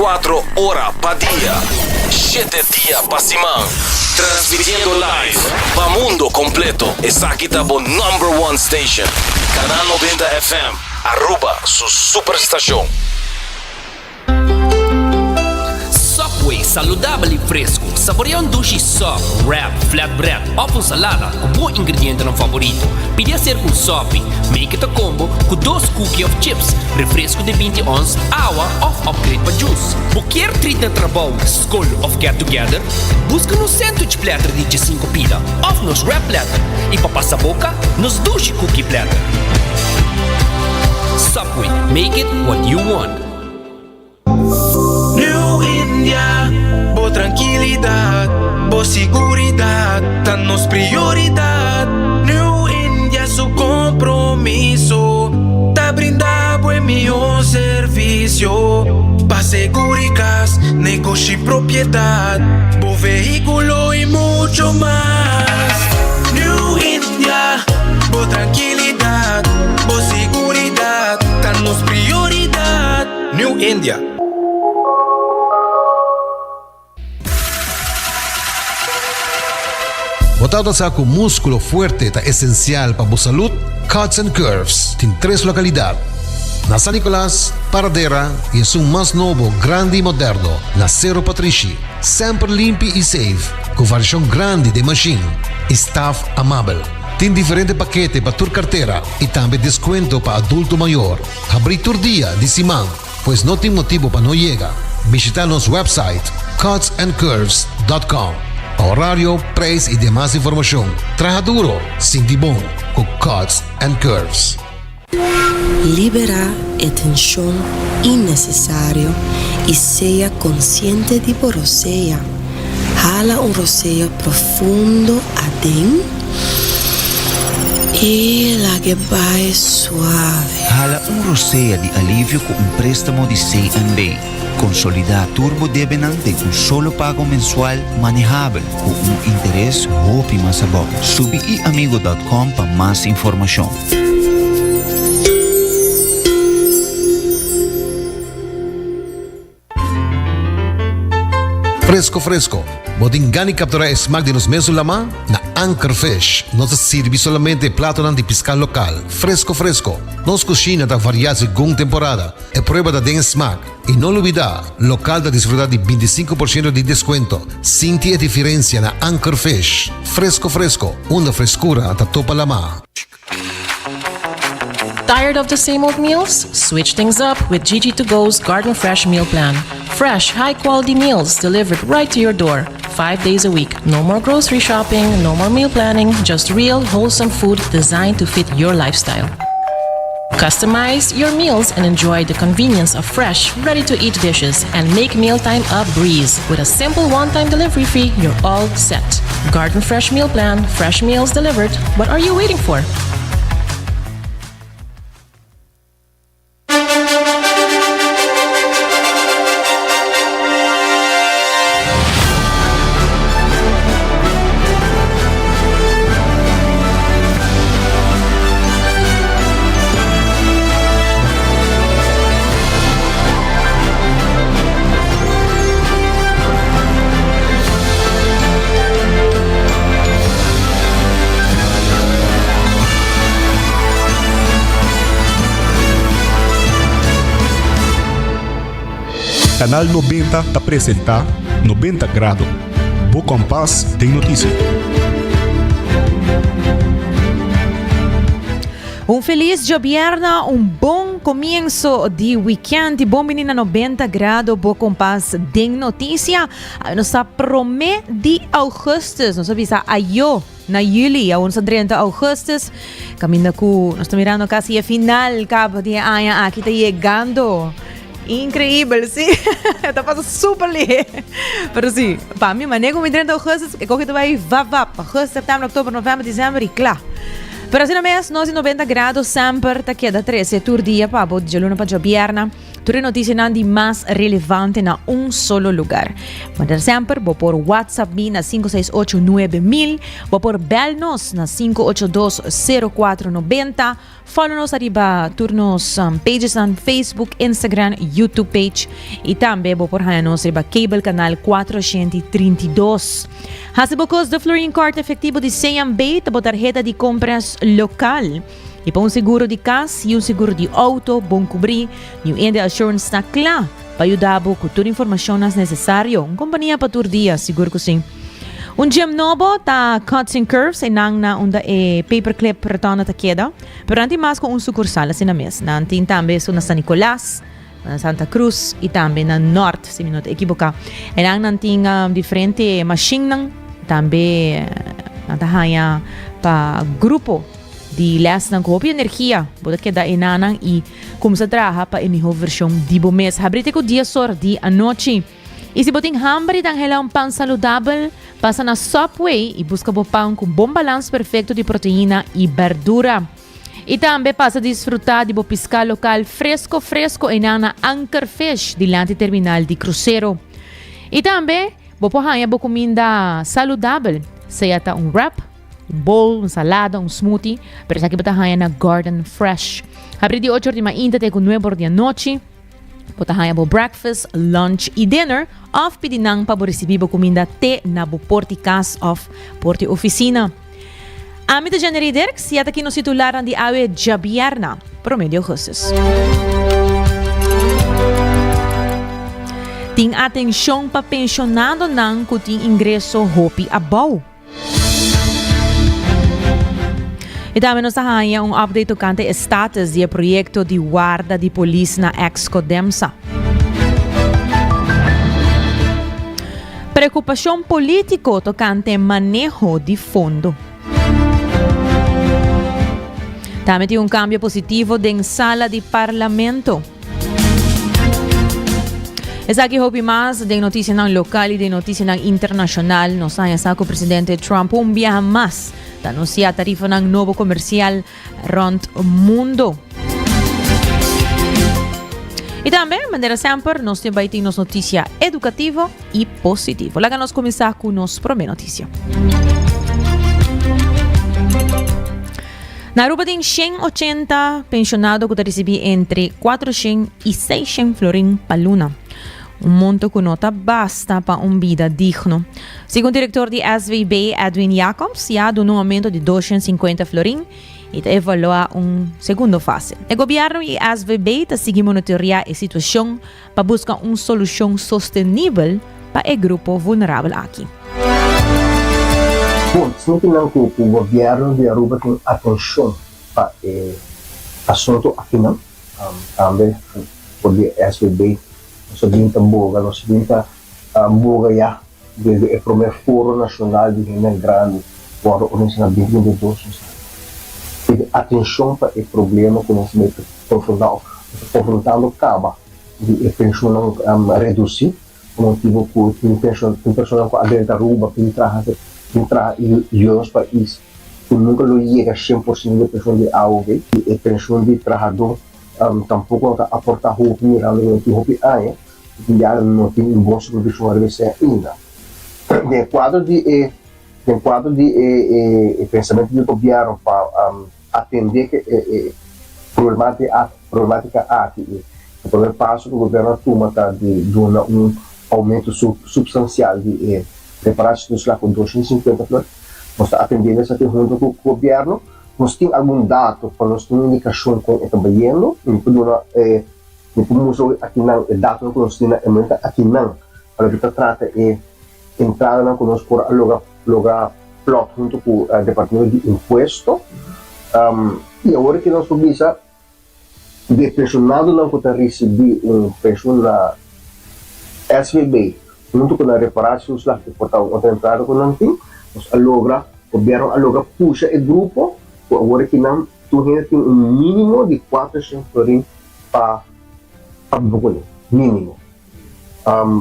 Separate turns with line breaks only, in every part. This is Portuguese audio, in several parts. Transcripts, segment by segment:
24 horas pa' día, 7 días pa' semana. Transmitiendo live pa' mundo completo. Es aquí ta bo #1 station. Canal 90 FM. Aruba, su superestación.
Subway, saludable e fresco. Saboreia um sushi soft, wrap, flatbread, ou salada com bom ingrediente no favorito. Pide a ser com sopi. Make it a combo com 2 cookies of chips, refresco de 20 ons, água ou upgrade para juice. Qualquer treat na trabalho, school of get together, busca no sandwich platter de 5 pila, ou nos wrap platter. E para passar a boca, nos sushi cookie platter. Subway, make it what you want.
New India, boa tranquilidade, boa seguridade, tá nos prioridade. New India, su compromiso, tá brindado em meu serviço. Pa seguridade, negocie propriedade, bom veículo e muito mais. New India, boa tranquilidade, boa seguridade, tá nos prioridade. New India.
Botado sa ako músculo fuerte ta esencial para a salud, Cuts and Curves tem 3 localidades. Na San Nicolás, Paradera e um mais novo, grande e moderno, na Cerro Patrici. Sempre limpo e safe, com variação grande de machine. Staff amável. Tem diferente paquete para tua carteira e também desconto para adulto maior. Abrir tur dia de semana, pois não tem motivo para não chegar. Visita nosso website cutsandcurves.com. Horário, preço e demais informação. Traja duro, sinti bom, com Cuts and Curves.
Libera a tensão innecessária e seja consciente de roceia. Jala roceio profundo adentro e la que vai suave.
Jala roceia de alívio com préstamo de C&B. Consolidar Turbo Debenante com solo pago mensual manejável com interesse roupa mais bom. Subiamigo.com para mais informação.
Fresco. Bodingani capturar esmag de nos mesos lama na Anchor Fish. Nos sirve solamente plato de pesca local. Fresco. Nos cocina da variada según temporada. E prueba da den esmag. E não olvidar, local da desfrutar de 25% de desconto. Sinti a diferença na Anchor Fish. Fresco. Uma frescura da topa lama.
Tired of the same old meals? Switch things up with GG2Go's Garden Fresh Meal Plan. Fresh, high-quality meals delivered right to your door, 5 days a week. No more grocery shopping, no more meal planning, just real, wholesome food designed to fit your lifestyle. Customize your meals and enjoy the convenience of fresh, ready-to-eat dishes and make mealtime a breeze. With a simple one-time delivery fee, you're all set. Garden Fresh Meal Plan, fresh meals delivered. What are you waiting for?
Canal 90 apresenta 90 Grado. Bo Compass tem notícia.
Feliz gobierno, bom comienzo de weekend e bom menina 90 grado, bo compass de notícia. Nós promete de augustus, nós avisa ayo na juli, a 30 augustus. Caminho com, nós estamos mirando quase a final, cabo de ano, aqui está chegando. Increíble, sí. Está pasando super lindo. Pero sí, para mí, manejo mi 30 de agosto, que coge vai agosto, setembro, outubro, novembro, dezembro e claro. Pero assim no mês, nós em 90 graus, sempre tá queda 13 tur dia, para boa de luna para jobierna. Tudo notícia na di mas relevante na solo lugar. Mandar sempre, bo por WhatsApp mi na 5689000, bo por bell nos na 5820490, follow nos arriba turnos pages na Facebook, Instagram, YouTube page, e também bo por nos arriba cable canal 432. Hasibocos de Flooring Cart efetivo de CMB, tabo tarjeta de compras local. E para seguro de casa e seguro de auto, bom cobrir, New India Assurance está claro para ajudar com toda a informação necessária. Companhia para todo dia, seguro que sim. Gem novo tá Cuts and Curves e nang na onda paperclip retorna ta queda, pero anti mais com sucursal assim na mes. Nanti também na San Nicolás, na Santa Cruz e também na Norte, se me não equivocar. E nang nanti diferente machine nang também natahaya pa grupo di les ng Coopy Energia, boda queda inanang e como se traha pa iniho versão di mês. Habrite ko dia sor di anoche. E se boting hambre dang helang pang saludable, passa na Subway e busca bo pão com bom balanço perfeito de proteína e verdura. E também passa a desfrutar de bo pisca local fresco e na Anchor Fish di lante terminal di Cruzeiro. E também bo pohanya bo comida saludable, seja ta wrap, bowl, salada, smoothie, pero sa kibatahayan na Garden Fresh. Abre di 8 de mainda te con 9 de noche. Patahayan bo breakfast, lunch e dinner of pidinang paborisibibo comida te na bo porti cas of porti oficina. Amita January Dirks, yata aqui nos titularan di awe Jabierna, promedio justos. Ting atenção pa pensionado nang kuting ingreso hopi abaw. E também nos arranha update tocante status do projeto de guarda de polícia na ex-Codemsa. Preocupação político tocante manejo de fundo. Também tem cambio positivo em sala de parlamento. Essa aqui houve mais de notícia local e de notícia internacional. Nos arranha com o presidente Trump viaja mais. Anuncia a tarifa ng novo comercial around mundo. E também, maneira sempre, nós temos notícia educativa e positiva. Lá nós começar com nossa primeira notícia. Na Aruba tem 180 pensionados que recebem entre 400 e 600 florin pa luna. Monto que nota basta para vida digno. Segundo o diretor de SVB, Edwin Jacobs, já há um aumento de 250 florin e evalua segunda fase. O governo e SVB está seguindo monitorear a situação para buscar solução sustentável para o grupo vulnerável aqui.
Bom, sempre não que o governo de Aruba tem atenção para o assunto aqui não. Também por SVB nós vimos boga, nós vimos boga já desde o primeiro fórum nacional de Rio Grande para organizar 2022. Teve atenção para o problema que nós confrontando acaba de pensão não reduzir, como tipo que pensão com a dentro da Aruba para entrar em os países que nunca lo chega 100% de pensão de AOV e pensão de trabalhador tampouco aportar roupa mirando no que roupa aí já não tem boa supervisão a receber ainda. De quadro de pensamento do governo para atender problemática aqui, o primeiro passo que o governo toma de dar aumento substancial de preparações lá com 250 flores, nós estamos atendendo essa junto com o governo. Nós temos algum dado, nós temos indicação com o trabalhando, não podemos aqui não, o dado que nós temos aqui não, para que trata é entrar na conosco por alugar plot junto com o departamento de imposto, e agora que nós vamos de pensionado não pode receber pensão na SVB, junto com a reparação lá que porta outra entrada com não tem, nós aluga, o governo aluga puxa o grupo. Agora que não, tu tem mínimo de 400 florin para bukan mínimo.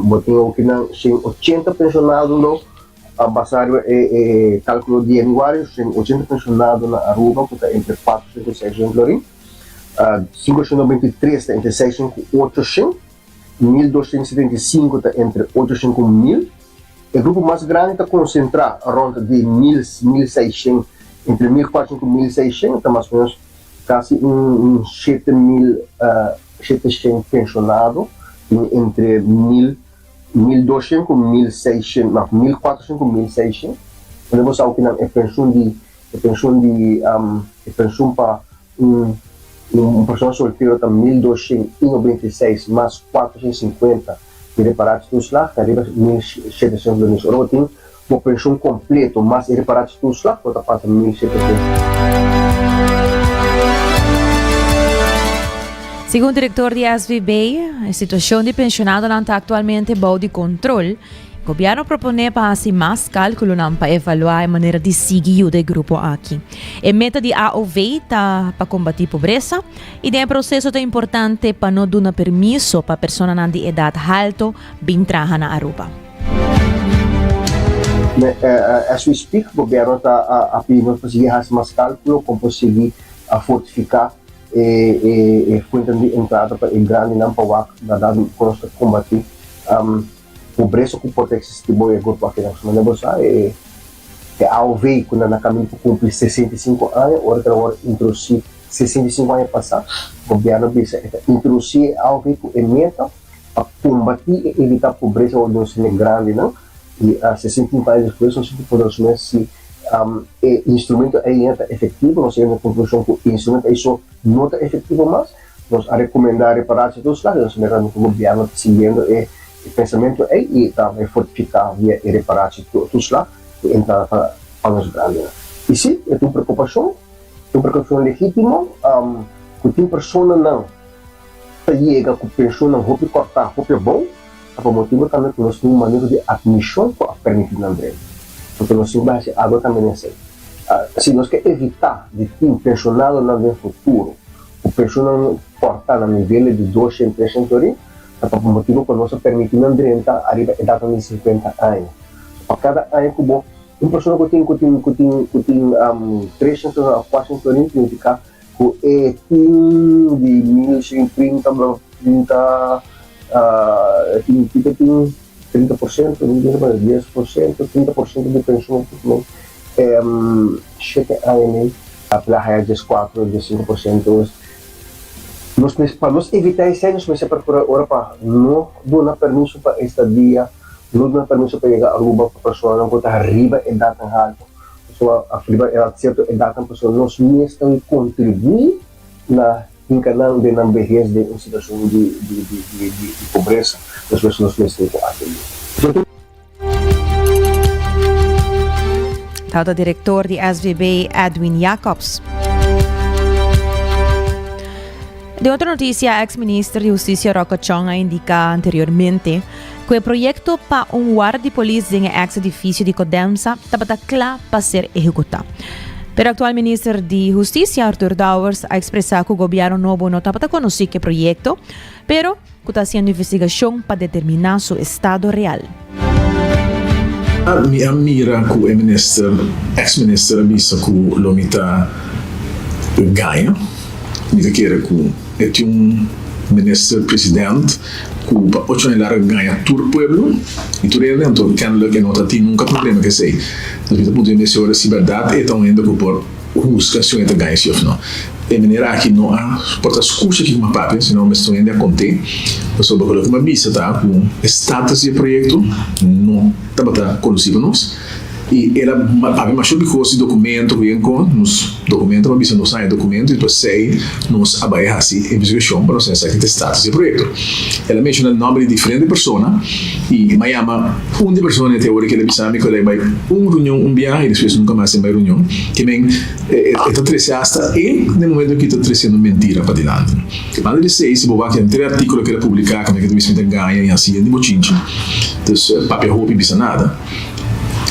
Botei o que não, 80 pensionados no baseado cálculo de anuário, 80 pensionados na Aruba, que está entre 400 e 600 florin. 593 está entre 6.800, 1.275 está entre 8.500. O grupo mais grande está concentrado rond de 1.600, entre 1.400 e 1.600, está mais ou menos quase 7.700 pensionados, entre 1.200 e 1.600, não, 1.400 e 1.600. Podemos saber que é pensão para uma pessoa solteira está 1.296 mais 450 de reparados dos lá, que arriba 1.700 de mês. Agora tem uma pensão completa, mais reparados dos lá, que está para 1.700.
Segundo o diretor de SVB, a situação de pensionado não está atualmente boa de controle. O governo propõe para fazer mais cálculo para avaliar a maneira de seguir o grupo aqui. A meta de AOV está para combater a pobreza e tem um processo importante para não dar permisso para pessoas de idade alta vir trabalhar na Aruba.
As we speak, o governo está a pedir para conseguir fazer mais cálculo, para conseguir fortificar a fonte de entrada para o grande não para combater pobreza que pode existir em grupo aqui na Semana é AOV, quando na caminho para cumprir 65 anos, agora introduzir 65 anos passar, o governo bisa introduzir AOV com emenda para combater e evitar pobreza ou não ser grande, não? E 65 anos depois, nós podemos ver se o instrumento aí é efetivo, nós chegamos à conclusão que o instrumento aí só não é efetivo mais, nós a recomendar reparar dos lados, nós o governo seguindo o pensamento é e também fortificar via reparar dos lados e entrar para os grandes. E sim, é uma preocupação legítima, que tem pessoa não chega com pessoa não pode cortar, pode bom, por motivo também que nós temos uma maneira de admissão para permitir na André. Porque nós temos base água também é assim. Se nós queremos evitar de ter um pensionado no futuro, o pensionado cortar no nível de 200, 300 horas, por motivo que nós permitimos na André arriba a data de 50 anos. Para cada ano que bom, uma pessoa que tem 300 a 400 horas, significa que tem de 1.130, 30%, 30%, 30% de pensão, 7 anos, a placa de 4%, de 5%. Para nós evitar isso, nós vamos procurar agora para não dar permisso para esta dia, não dar permisso para chegar a Aruba para a pessoa não botar arriba e dar tão alto. A pessoa arriba e certo e dar tão pessoa, nós mesmos contribuir na canal de não vejez de uma situação de pobreza, nós mesmos temos que atender.
Tal o diretor de SVB, Edwin Jacobs. De outra notícia, a ex-ministra de Justiça Rocco Chong indica anteriormente que o projeto para guarda de polícia em ex-edifício de Codemsa estava claro para ser executado. Pero o atual ministro de Justiça, Arthur Dowers, ha expressado que o governo novo não estava conhecendo o projeto, pero que está sendo investigação para determinar seu estado real.
A mira que o ex-ministro disse que o Lomita ganha, me quer que é ministro-presidente que para 8 anos ganha todo o pueblo e tudo é dentro que não tem nunca problema que sei. Então, a ponto de dizer se verdade é tão ainda que por busca se ainda ganha se ou não. De maneira que não há porta escucha que uma papel, senão me estou ainda a contar. Eu só vou colocar uma vista tá com status do projeto não tá conhecido nós. E ela havia mais de coisa de documento que com nos documentos uma vista não sai documento e depois sei nos abaia assim investigação para nós saber que status do projeto. Ela menciona nome de diferentes pessoas e me chama de pessoa teoria que ele sabe que ele vai reunião viagem e depois nunca mais vai reunião que bem está trechasta e no momento que está trecendo mentira para diante. Mas ele sei se boba que entre artículo que ele publicar como é que tu me ganha e assim de bochinche. Então papel roupa bisa nada.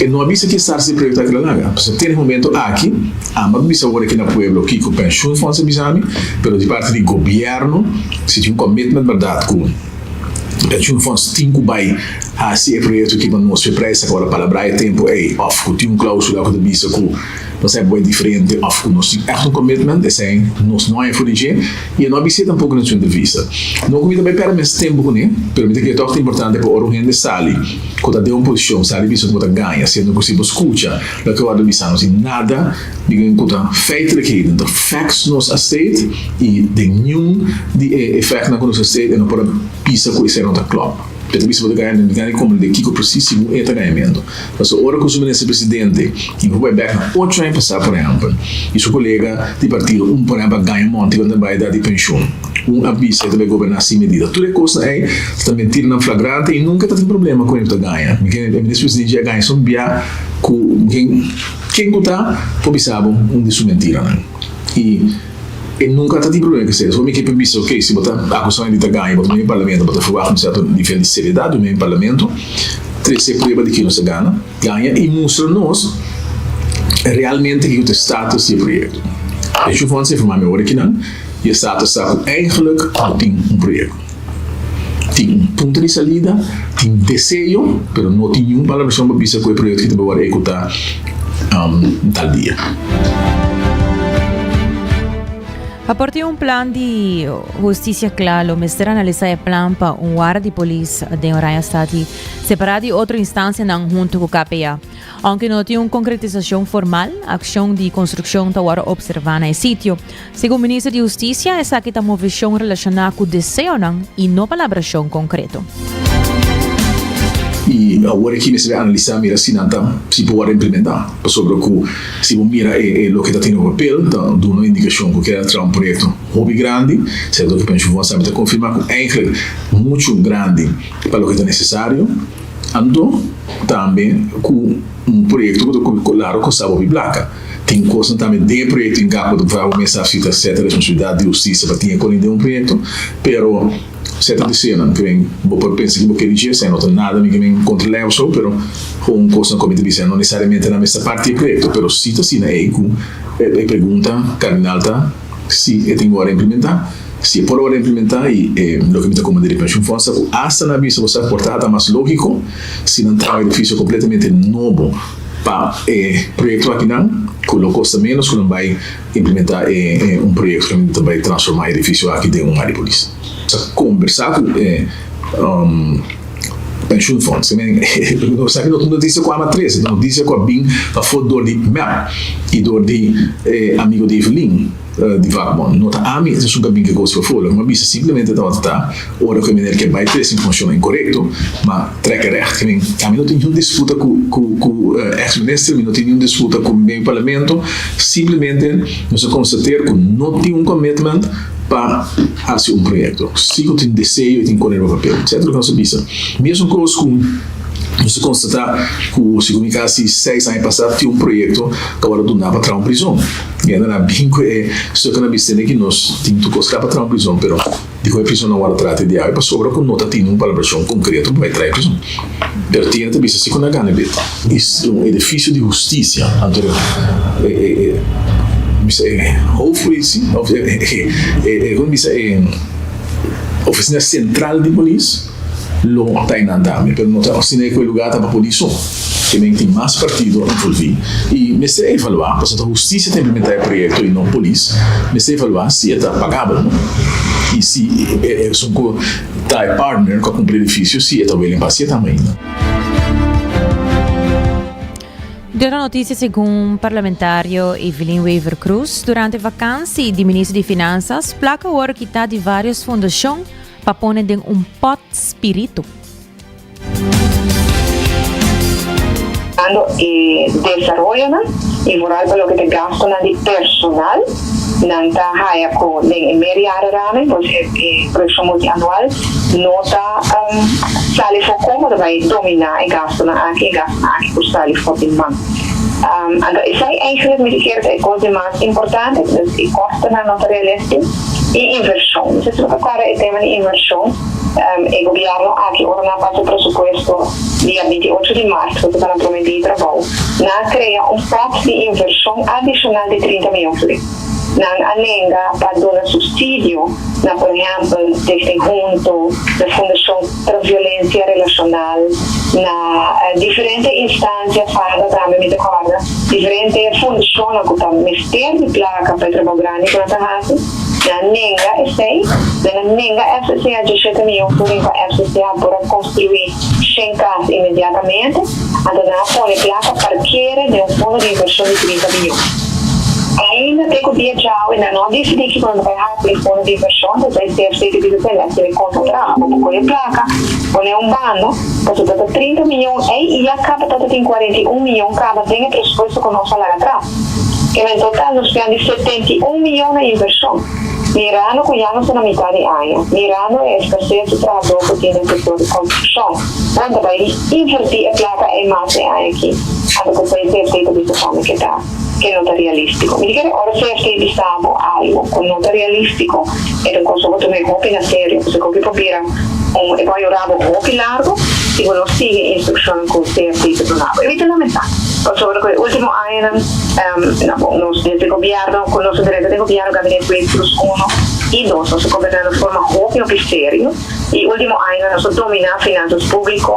E não avisa que estar se projetar aquela laga. Porque tem momento aqui, a mas bisa agora aqui no pueblo que com pensão fonte bisami, pero de parte do governo se tinha um commitment verdade com pensão fonte tinha vai assim é projeto que vamos surpresa agora palavra é tempo é off que tinha cláusula que bisa com nós é bem diferente of nós temos echt um commitment é nós não é fugir e não observa tampouco na sua entrevista não comida bem para mais tempo né permite que é tão importante para o gente sali quando deu uma posição sali bisa quando ganha sendo possível escuta da que o lado bisa não tem nada digam quando feito que the facts nos aceita e de nenhum de efeito na quando se aceita não pode pisa com isso não tá claro. Pero bisa pode ganhar como de Kiko processismo e tá ganhando. Mas a hora que o presidente e vai back na 8 anos passar por exemplo e seu colega de partido por exemplo ganha monte quando vai dar de pensão avisa que vai governar sem medida tudo é coisa é também tira na flagrante e nunca tem problema com ele que ganha porque o presidente já ganha só via com quem está pobisabo de sua mentira né? E nunca tem problema que seja. Só me que pensa, ok, se botar a acusação de ganhar, botar no parlamento, botar fora um certo nível de seriedade no parlamento, trazer prova de que não se ganha e mostra-nos realmente que o status de projeto. Deixa eu falar se formar meu hora aqui não, e o status sabe eigenlijk tem projeto. Tem ponto de saída, tem desejo, mas não tem nenhuma palavra para pensar que o projeto que vai executar tal dia.
A partir de plan de justicia claro, o Ministério analisa o plan para guarda de polícia de Raya Stati separado de outra instância junto com o KPA. Aunque não tem uma concretização formal, a ação de construção está agora observada no sítio. Segundo o Ministro de Justiça, essa aqui está uma visão relacionada com o desejo e não palabração concreto.
E agora aqui nesse analisar mira se não se pode implementar sobre o que se mira o que está tendo no papel dá uma indicação que era um projeto hobby grande certo que penso vamos saber confirmar que é muito grande para o que é necessário ando também com um projeto que claro que sabe placa tem coisa também de projeto em campo do vai começar a citar certa responsabilidade de justiça para ter com um projeto pero certa decisão que vem vou pensar que aquele dia sem não tem nada que vem controlar o show pero com coisa como te disse não necessariamente na mesma parte do projeto pero cita assim é com pergunta cardinal se tem hora implementar se por hora implementar e o que me como de pension funds hasta na vista você portada mais lógico se não tem um edifício completamente novo para projeto aqui não que custa menos que não vai implementar um projeto que vai transformar o edifício aqui em uma área de polícia conversar com pension funds sabe não notícia com a matriz não notícia com a BIM a foto de MEP e do de amigo de Evelyn de Vagabond não tá a mim isso é um BIM que gosto de falar mas bisa simplesmente tá hora que menino que vai ter esse funciona incorreto mas treca recht que a mim não tem nenhuma disputa com ex-ministro não tem nenhuma disputa com o meio parlamento simplesmente nós constatamos que não tem commitment para fazer um projeto. Se eu tenho desejo e tenho correr no papel, certo? Que não se pisa. Mesmo coisa com você constatar que se comunica assim 6 anos passados tinha um projeto que agora do nada para uma prisão. E ainda na bingo só que na vista que nós temos que colocar para uma prisão, pero digo a prisão não agora trata de aí para sobra com nota tem uma palabração concreta para trazer prisão. Pero tinha também se com a gana bit. Isso um edifício de justiça anterior. Hopefully sim como dice oficina central de polícia lo está em andamento pero não está assim é que o lugar está para a polícia que tem mais partido envolvido e me sei evaluar porque a justiça tem que implementar o projeto e não a polícia me sei evaluar se está pagável e se são está partner com cumprir o edifício se está bem limpar se também
De outra notícia, segundo o parlamentário Evelyn Weaver Cruz, durante a vacância do ministro de Finanças, placa o ouro que está de várias fundações para pôr em pot espírito.
E desarrollo e moral pelo que te gasto de personal não está raia com nem meia área porque preço multianual não está sali for como vai dominar e gasto aqui por sali for de man isso é eigenlijk met keer de coisa mais importante dus die kosten na nota realistisch e inversão isso é o tema de inversão el gobierno aquí ahora pasa presupuesto día 28 de marzo, que van a prometer trabajo, crea un pot de inversión adicional de 30 millones. Anenga para dar subsídio, por exemplo, desde junto, na Fundação para Violência Relacional, na diferentes instâncias para também me recorda, diferentes fundações que estão mexendo de placa para trabalhar grande com essa raça. Na Nenga, na Nenga FCC a 17 milhões por FCC para construir 100 casas imediatamente, a donar põe placa parqueira de fundo de inversão de 30 milhões. Ainda tem que viajar, ainda não decidi que quando vai abrir fundo de inversão, vai ser feito de detalhe, se ele contratar, vamos colher placa, colher bando, você dá 30 milhões, e acaba tem 41 milhões, acaba tem o presupuesto com nosso salário atrás. Que no total nos tem de 71 milhões de inversão. Mirando que já não são na metade de ano, mirando a escassez de trabalho que tem no setor de construção, onde vai invertir a placa em mais de ano aqui, até que vai ser feito de forma que está. Que não está realístico. Me diga, ora se este bisabo algo que não está realístico, então consigo tomar roupa na sério, você consegue procurar vai orar roupa largo e não sigue instrução que você é feito do nada. Evita lamentar. Sobre que o último ano, nós desde o governo, com nosso diretor de governo, gabinete plus 1 e 2, nós governamos de forma roupa e sério, e o último ano nós dominamos finanças públicas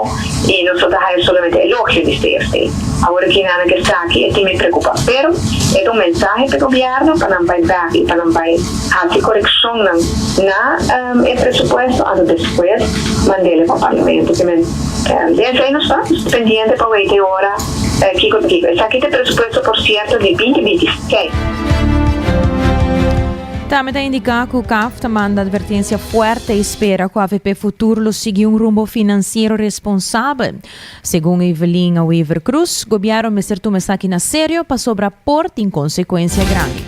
e nós damos somente elogio de ser. Agora que nada que está aqui, é que me preocupa. Pero é um mensagem para o governo para não vai dar e para não vai fazer correção na presupuesto, até depois mandá-lo para o parlamento. Desde aí nós estamos pendientes para ver hora que está aqui o presupuesto, por certo, de 2026.
Também está indicado que o CAF manda advertência forte e espera que o AVP Futuro siga rumbo financeiro responsável. Segundo Evelyn Weaver Cruz, o governo me toma aqui na sério para sobrepor em consequência grande.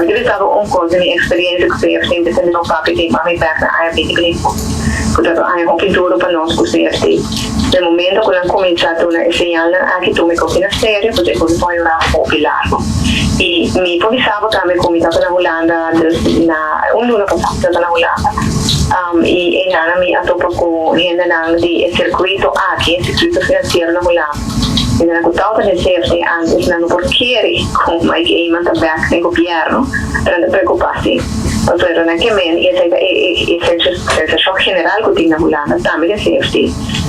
Eu estava coisa, minha experiência que eu sempre tendo um papel de mami back na área de gringo. Portanto, há pintura para nós que você tem. No momento que eu comecei a dar señal aqui tu me cocina sério, porque eu vou orar largo. E me improvisava também como estava na Holanda, na luna passada na Holanda. E nada me atopa com gente de circuito aqui, circuito financeiro na Holanda. E na total de ser antes não porque como é que iman também no governo, para preocupar-se. Então, naquele esse choque general que tem na Holanda também é ser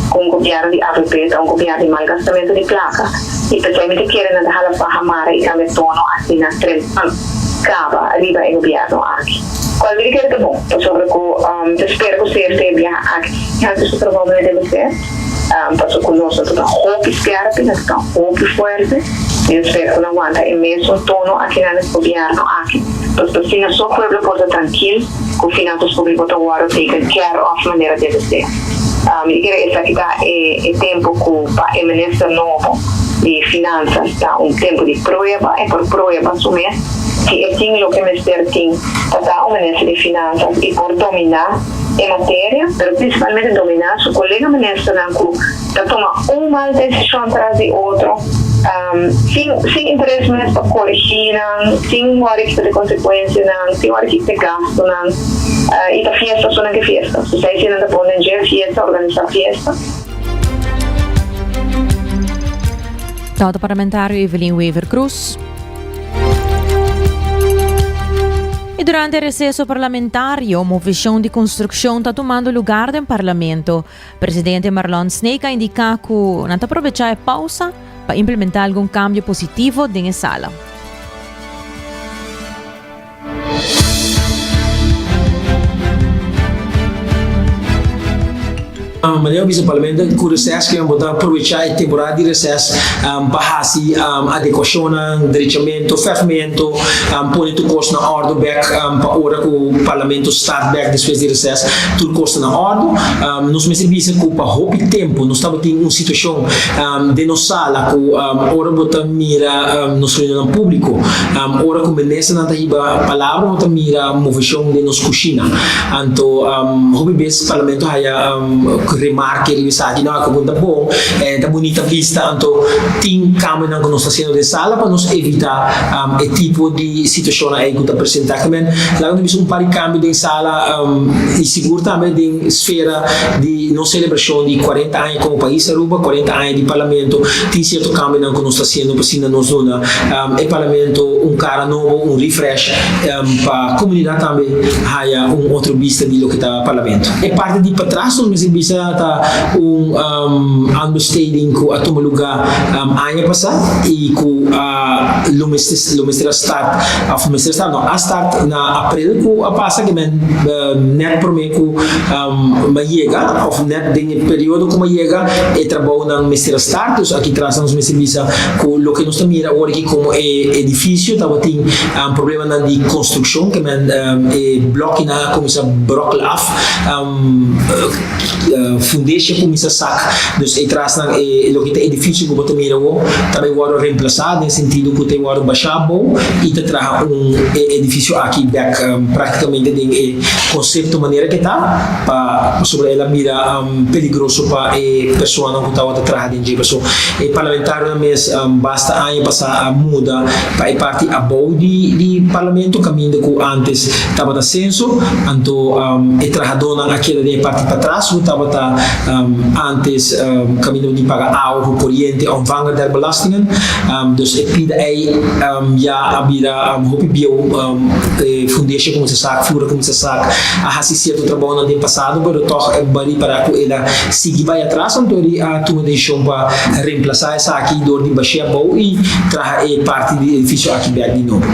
com o governo de AVP, um governo de malgastamento de placa. E especialmente querem deixar a Bahamara e também tono assim na acaba arriba o governo aqui. Qual é que é bom? Sobre que espero que você esteja aqui. Antes do provavelmente deve ser. Passou conosco toda roupa scarpe, toda roupa forte. Eu espero que não aguenta imenso tono aqui no governo aqui. Porque assim, só o povo pode estar tranquilo, com o finanças públicas agora taken care of maneira deve ser. Me diga que aqui é tempo que o ministro novo de finanças está tempo de prova, é por prova assumir que é aquilo que o ministério tem para o ministro de finanças e por dominar em matéria, mas principalmente dominar seu colega ministro para tomar uma decisão atrás de outra, sem interesse mesmo para corrigir, sem hora que tem consequência, sem hora que tem gasto, e a festa só não é festa. Se você não está podendo ter festa, organizar festa.
Deputado parlamentar Evelyn Weaver Cruz. E durante o recesso parlamentário, uma moção de construção está tomando lugar no parlamento. O presidente Marlon Snake indica que não está aproveitar a pausa para implementar algum cambio positivo na sala.
Maneira vice-parlamentar que o recesso que vamos aproveitar a temporada de recesso para fazer adequação, direcionamento, ferramento, pôr tudo coisa na ordem back para a hora que o parlamento start back depois de recesso, tudo coisa na ordem. Nós me serviço que para roupa tempo, nós estamos em uma situação de nossa sala que hora bota mira nos reunião público, hora que o ministro não tem palavra bota mira movição de nos cozinha. Então roupa base parlamento haya remarque rivisati, no, como tá bom, da bonita vista, então tem câmera que nós está sendo de sala para nos evitar o tipo de situação aí que está apresentar. Também, lá nós temos par de câmbio de sala e seguro também de esfera de não celebração de 40 anos como país Aruba, 40 anos de parlamento, tem certo câmbio que nós está sendo para nós dona o parlamento cara novo, refresh para a comunidade também haya outro vista de lo que está parlamento. E parte de para trás nós vista tá understanding que a toma lugar ano passado e que lo mestre start a start na abril que a passa que net por mim que maiega of net de período que maiega e trabalho na mestre start dus aqui traz nos mestre visa que lo que nós está mira agora aqui como edifício tava tem problema na de construção que bloco na começa brock af foundation começa sac dus e traz na lo que edifício que botar mira o também agora reemplazado em sentido que tem agora baixar bom e te traz edifício aqui back praticamente tem conceito maneira que tá para sobre ela mira perigoso para pessoa não que estava atrás de pessoa e parlamentar na mês basta ano passar a muda para a parte a boa de parlamento caminho que antes estava da censo então e trajador naquela de parte para trás que estava antes caminho de pagar água corrente ou vanga der belastingen dus e pida aí já abira hope bio foundation como se sabe flora como se sabe a assistir do trabalho no passado mas toch bari para que ela siga vai atrás então a toma deixou para reemplazar essa aqui dor de baixia boa e trazer parte do edifício aqui back de novo.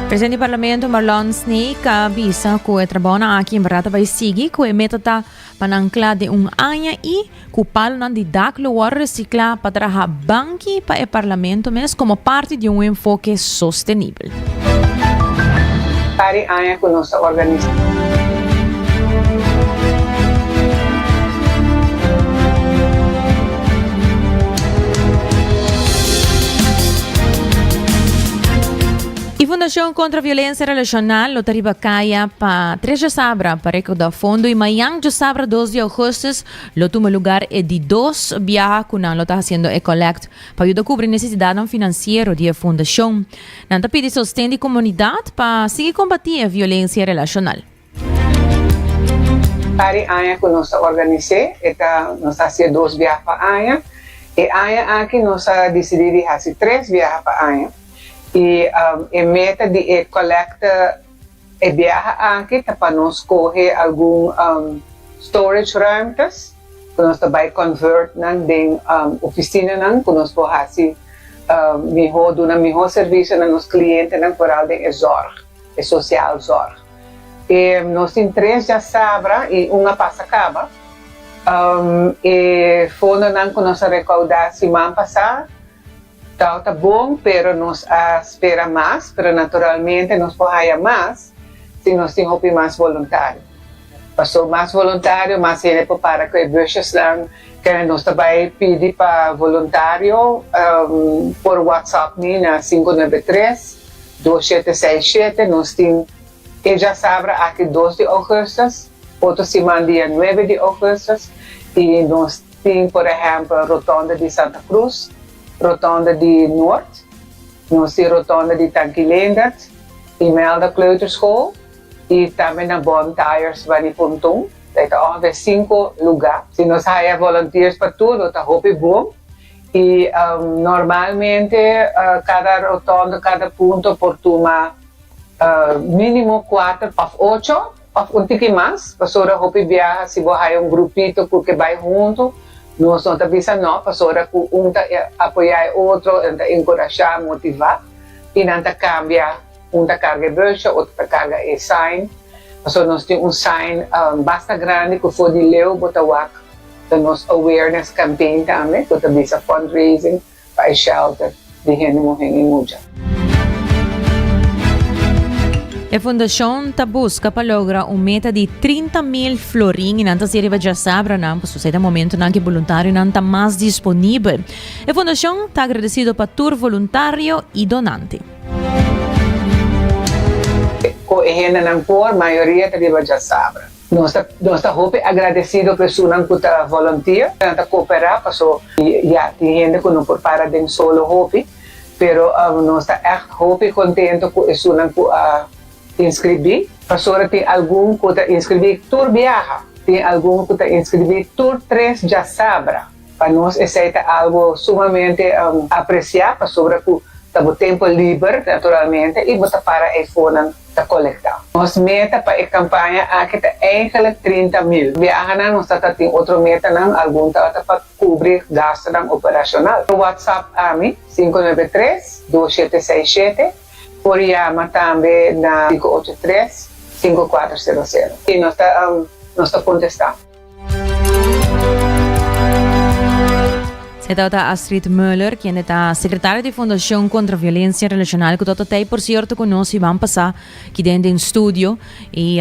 Presidente do Parlamento Marlon Snake avisa que o trabalho aqui em Barata vai seguir com a meta para anclar de ano e que o palo de daklo o reciclar para trabalhar banque para o Parlamento mesmo como parte de enfoque sustentável.
Para a com nossa organização.
A Fundação contra a Violência Relacional Lotariba Caia para 3 de sabra para recordar fundo e amanhã de sabra 2 de agosto lo toma lugar é de 2 viaja que não lo está fazendo e collect para ajudar a cobrir necessidade financeira da fundação. Não está pedindo sustento de comunidade para seguir combater a violência relacional.
Para a que nós organizamos, nós fazemos 2 viagens para a e a aqui nós decidimos fazer 3 viagens para a e a meta de coleta e viaja aqui para nós correr algum storage ruimtes que nós também convert em oficina que nós podemos dar melhor serviço a nossos clientes por além de zorg, de social zorg. E nós temos 3 já sabra e uma passa acaba e fundo que nós recaudamos semana passada. Está bom, pero nós espera mais, pero naturalmente nós podemos mais se nós temos mais voluntário. Passou mais voluntário, mais ele para que bushes que nós também pedir para voluntário por WhatsApp na 593-2767. Nós temos, e já sabe, aqui 2 de agosto, outra semana dia 9 de agosto, e nós temos, por exemplo, Rotonda de Santa Cruz, Rotonda de Noord, nós temos Rotonda de Tanquilendert, Imelda Kleuterschool e também na Bonfires Bani Pontung. Então, ongeveer 5 lugares. Se nós temos volunteers para tudo, está bom. E normalmente, cada rotonda, cada ponto, por tomar mínimo 4 ou 8, ou um pouquinho mais. Para hope viaja, se você grupito que vai junto, nós não avisamos, não, para que apoiar outro, encorajar, motivar, e não cambia, carga bruxa, outra carga sign. Nós temos sign bastante grande que foi de Leo Botawak, da nossa awareness campaign também, que também é fundraising para shelter de gente morrendo em Muja.
A Fundação busca para lograr meta de 30.000 florin e não seria já sabra não, pois no momento não que voluntário não está mais disponível. A Fundação está agradecido para todo voluntário e donante.
Com a gente não por maioria está já sabra. Nós está hope agradecido por sunang kuta volunteer, nata cooperar, paso ya tem gente que não por para den solo hope, pero nós está echt hope contento com sunang ku inscrever, paso tem algum kuta inscrever tour viaja, tem algum kuta inscrever tour 3 já sabra. Para nós esse é algo sumamente apreciar, para sobre que tamo tempo livre naturalmente e botar para a fona da colectar. Nossa meta para a campanha aqui é eigenlijk 30.000. Viajar nós tem outra meta não, algum tá para cobrir gasto não operacional. O WhatsApp a mim 593-2767, por chama também na 583-5400. E nós está contestando.
Esta é Astrid Müller, que é secretária da Fundação contra a Violência Relacional, que toda por certo conosco vamos passar aqui dentro do estúdio e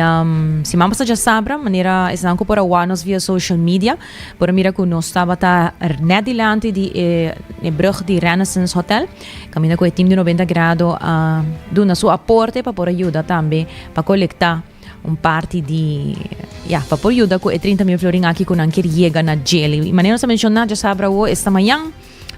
se vamos passar já sabe, maneira estão por awanos via social media, por mira que nós estava net diante de brug de Renaissance Hotel, caminha com o time de 90 graus dando seu aporte para por ajudar também para coletar parte de para por ajudar com 30.000 florin aqui com anche chega na gel. E maneira se mencionar já sabe esta manhã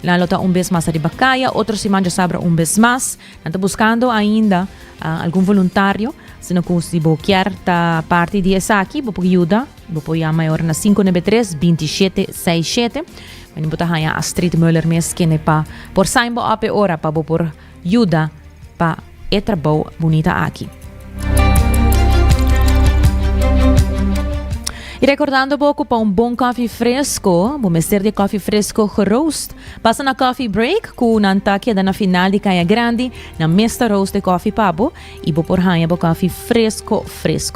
lá lota vez mais de Bacaya, outra semana já sabe vez mais. Está buscando ainda algum voluntário, se não conseguir quer ta parte de essa aqui, vou ajudar, vou apoiar maior na 593-2767. Mas não botar a Astrid Müller mesmo que é para por sair a hora para por ajudar para e trabalho bonita aqui. E recordando um pouco para bom coffee fresco, vou mestre de coffee fresco roast. Passa na coffee break com nanta que na final de Caia Grande, na mesta roast de coffee pabo, e vou por hanha bo coffee fresco.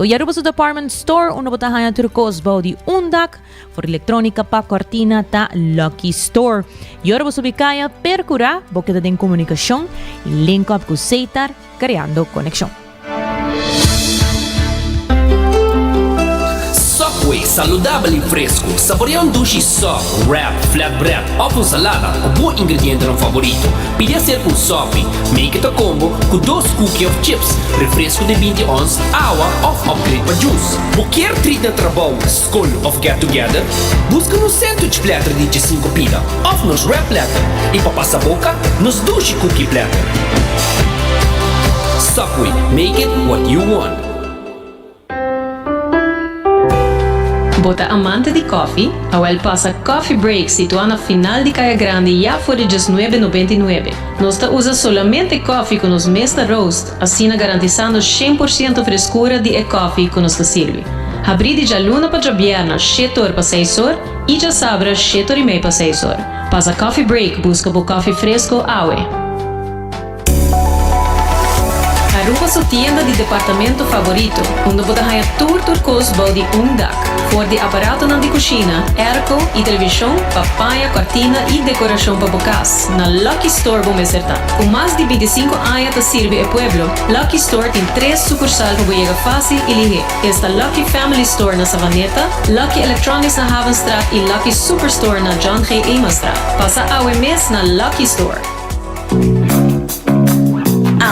E aruba sa department store, uno bota hanha turcos body undak, for eletrônica pa cortina ta Lucky Store. E aruba sa bicaya percura, boca da den comunicação, e link up com Seitar, criando conexão.
Subway, saudável e fresco. Saboreia sushi soft, wrap, flatbread ou com salada, o bom ingrediente no favorito. Pide ser com sopi, make it a combo com 2 cookies of chips, refresco de 20 ons, água ou upgrade para juice. Qualquer treat na trabalho, school ou get together, busca no sandwich platter de 5 pila, ou nos wrap platter. E para passar a boca, nos sushi cookie platter. Subway, make it what you want.
Bota amante de coffee, a passa Coffee Break situado na final de Caia Grande já for de $9,99. Nós usa solamente coffee com nos mesta roast, assim garantizando 100% frescura de coffee que nos serve. Abrir de luna para Jabiana, 7 horas para 6 horas, e já sabra 7 horas e meia para 6 horas. Passa Coffee Break, busca o coffee fresco, awe. Aruba sua tienda de departamento favorito, onde você ganha turcos body undak, for de aparato de cozinha, airco e televisão, papaya, cortina e decoração para bocas. Na Lucky Store vamos acertar. Com mais de 25 anos de servir ao pueblo, Lucky Store tem 3 sucursais para chegar fácil e ligeiro. Esta Lucky Family Store na Savaneta, Lucky Electronics na Havenstraat e Lucky Superstore na John G. Emanstraat. Passa a mês na Lucky Store.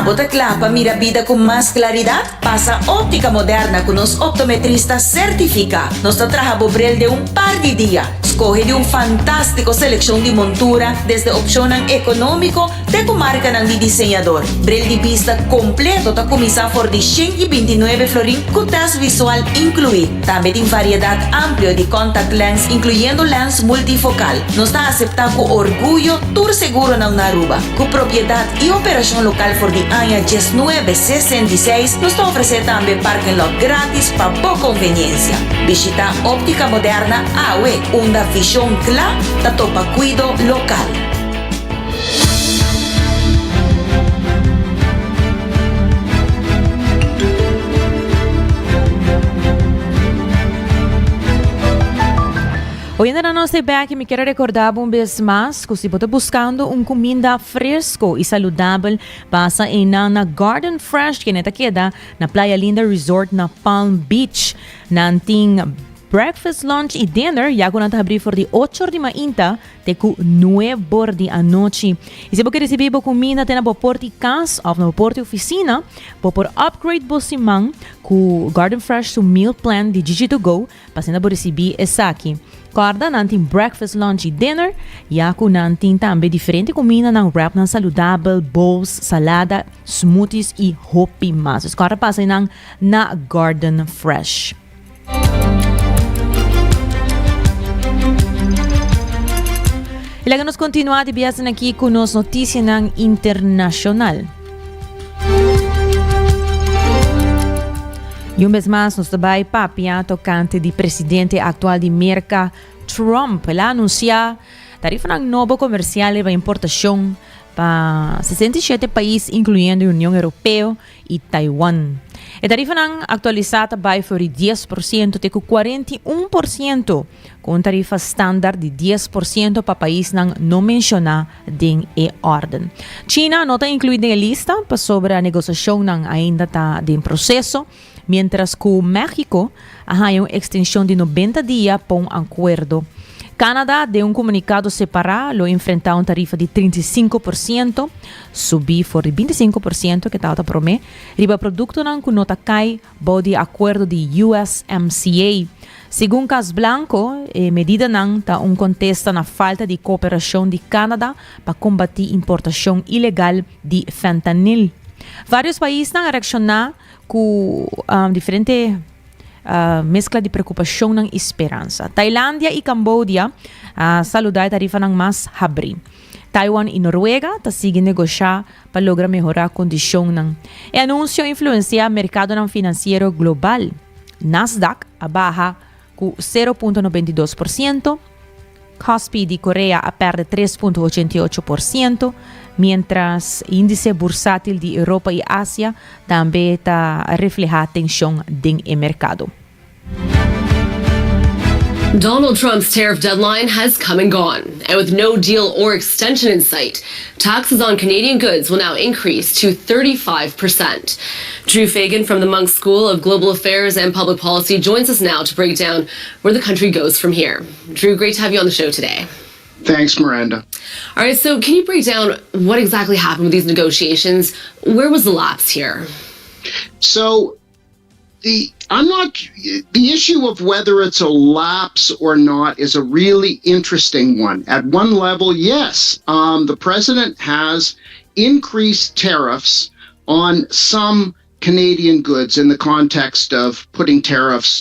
Bota clapa, mira vida con más claridad. Pasa óptica moderna con los optometristas certificados. Nos trabaja Bobrel de un par de días. Escoge de un fantástico selección de montura, desde opción económico de comarca de diseñador. Brel de vista completo ta comisa for de 129 florin con test visual incluido. También tiene variedad amplia de contact lens, incluyendo lens multifocal. Nos está aceptado con orgullo tour seguro na Aruba. Con propiedad y operación local for de año 1966, nos está ofreciendo también parking lot gratis para poca conveniencia. Visita óptica moderna AWE, una visión clara da topa cuido local.
Hoy en no estoy back y me quiero recordar un vez más que si estás buscando comida fresco y saludable, pasa en na Garden Fresh, que neta queda na Playa Linda Resort na Palm Beach. Nanting breakfast, lunch y dinner ya con abrir for the 8 de mainta te ku 9 de anoche. Y si você receber comida tem na porti casa ou na porti oficina, por upgrade simang ku Garden Fresh to meal plan de Gigi to Go, pasina por receber essa aqui. Corda nantin breakfast, lunch e dinner, ya ku nantin também diferente comida ng wrap ng saludável, bowls, salada, smoothies e hopi mas. Corda pasa nang na Garden Fresh. Ilaga nos continuar de biyasan aqui com nos notícias ng internacional. E vez mais nos tabay papia tocante de presidente atual de América, Trump. Ele anuncia tarifa ng novo comercial para importação para 67 países, incluindo a União Europeia e Taiwan. A tarifa ng atualizada vai for 10% até 41%, com tarifa standard de 10% para país ng não mencionar din e ordem. China não está incluída na lista para sobre a negociação ng ainda está em processo, mientras que México hay uma extensão de 90 dias para um acordo. Canadá deu um comunicado separado, enfrentar uma tarifa de 35%, subir por 25%, que está promê, riba produto não que nota cai, de acordo de USMCA. Segundo Casblanco, medida não está contesta na falta de cooperação de Canadá para combater importação ilegal de fentanil. Vários países não reaccionaram com diferente mescla de preocupação e esperança. Tailândia e Cambodia saludar a tarifa ng mas habri. Taiwan e Noruega siguen negociar para lograr melhorar a condição ng anúncio influencia o mercado financeiro global. Nasdaq abaja com 0.92%, Kospi de Coreia perde 3.88%, mientras índice bursátil de Europa e Ásia também está a reflejar a tensão do mercado.
Donald Trump's tariff deadline has come and gone, and with no deal or extension in sight, taxes on Canadian goods will now increase to 35%. Drew Fagan from the Munk School of Global Affairs and Public Policy joins us now to break down where the country goes from here. Drew, great to have you on the show today.
Thanks, Miranda.
All right, so can you break down what exactly happened with these negotiations? Where was the lapse here?
So, the issue of whether it's a lapse or not is a really interesting one. At one level, yes, the president has increased tariffs on some Canadian goods in the context of putting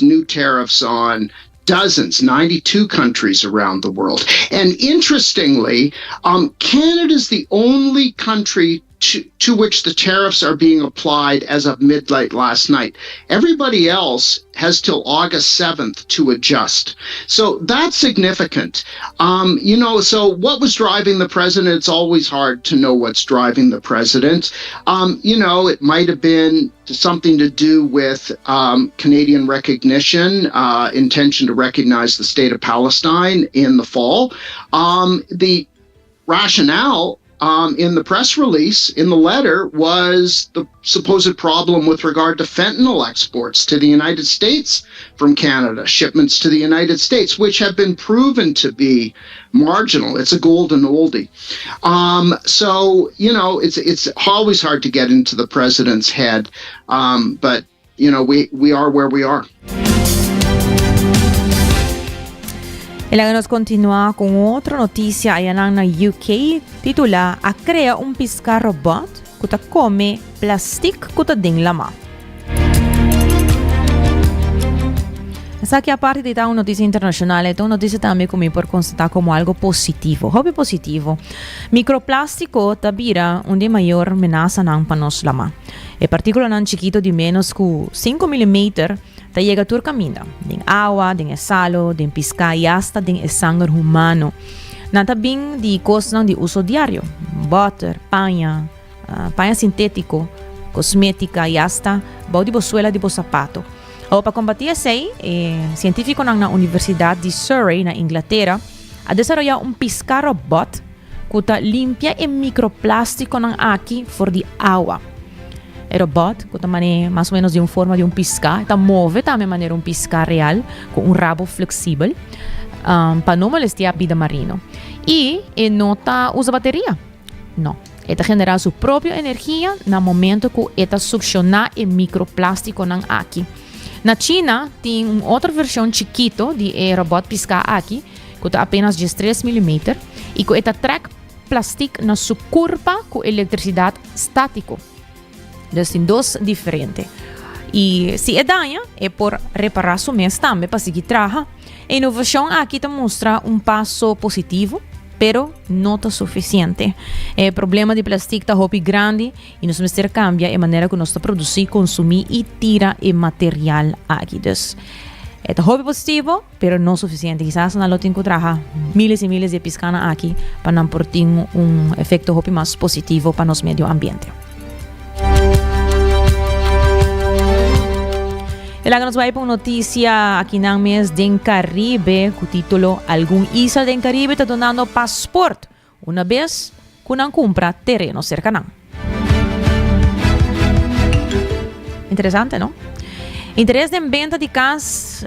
new tariffs on dozens, 92 countries around the world. And interestingly, Canada's the only country to which the tariffs are being applied as of midnight last night. Everybody else has till August 7th to adjust. So that's significant. So what was driving the president? It's always hard to know what's driving the president. It might have been something to do with Canadian recognition, intention to recognize the state of Palestine in the fall. The rationale in the press release, in the letter, was the supposed problem with regard to fentanyl exports to the United States from Canada, shipments to the United States, which have been proven to be marginal. It's a golden oldie. It's always hard to get into the president's head, but we are where we are.
E lá nos continua com outra notícia aí na UK, titula a crea um piscar robot que come plastic que din lama. Essa aqui é a parte de uma notícia internacional, então notícia também comigo por constatar como algo positivo, hobby positivo. Microplástico tabira onde maior ameaça não para nós lama. É partícula não chiquito de menos que 5 mm ta llega tur camina, din agua, din salo, din pisca e hasta din sangue humano. Nata bing di cosas de uso diario, butter, panha sintético, cosmética e hasta body bosuela de sapato. O para combater esse, científico na Universidade de Surrey na Inglaterra a desarrollar pisca robot que limpia microplástico ng aki for di agua. El robot, que também mais ou menos de uma forma de um piscar, está move também de maneira um piscar real, com um rabo flexível, para não molestar a vida marina. E não usa bateria. Não. Ele genera sua própria energia no momento que ele succiona o microplástico aqui. Na China, tem uma outra versão chiquito de robot piscar aqui, que é apenas de 3 mm, e que ele traz plástico na sua curva com eletricidade estática. Então, tem dois diferentes. E se é danha, é por reparar o mês também, para seguir trabalhando. A inovação aqui mostra um passo positivo, pero não está suficiente. O problema de plástico está muito grande e nós precisamos cambiar a maneira que nós produzimos, consumir e tirar o material aqui. Então, é muito positivo, pero não suficiente. Quizás nós temos que trabalhar miles e miles de piscana aqui para não ter efeito muito mais positivo para nosso meio ambiente. E lá nos vai para uma notícia aqui no mês do Caribe, com o título Algum isla do Caribe está donando passaporte uma vez que não compra terreno cercano. Interessante, não? Interesse em venda de casas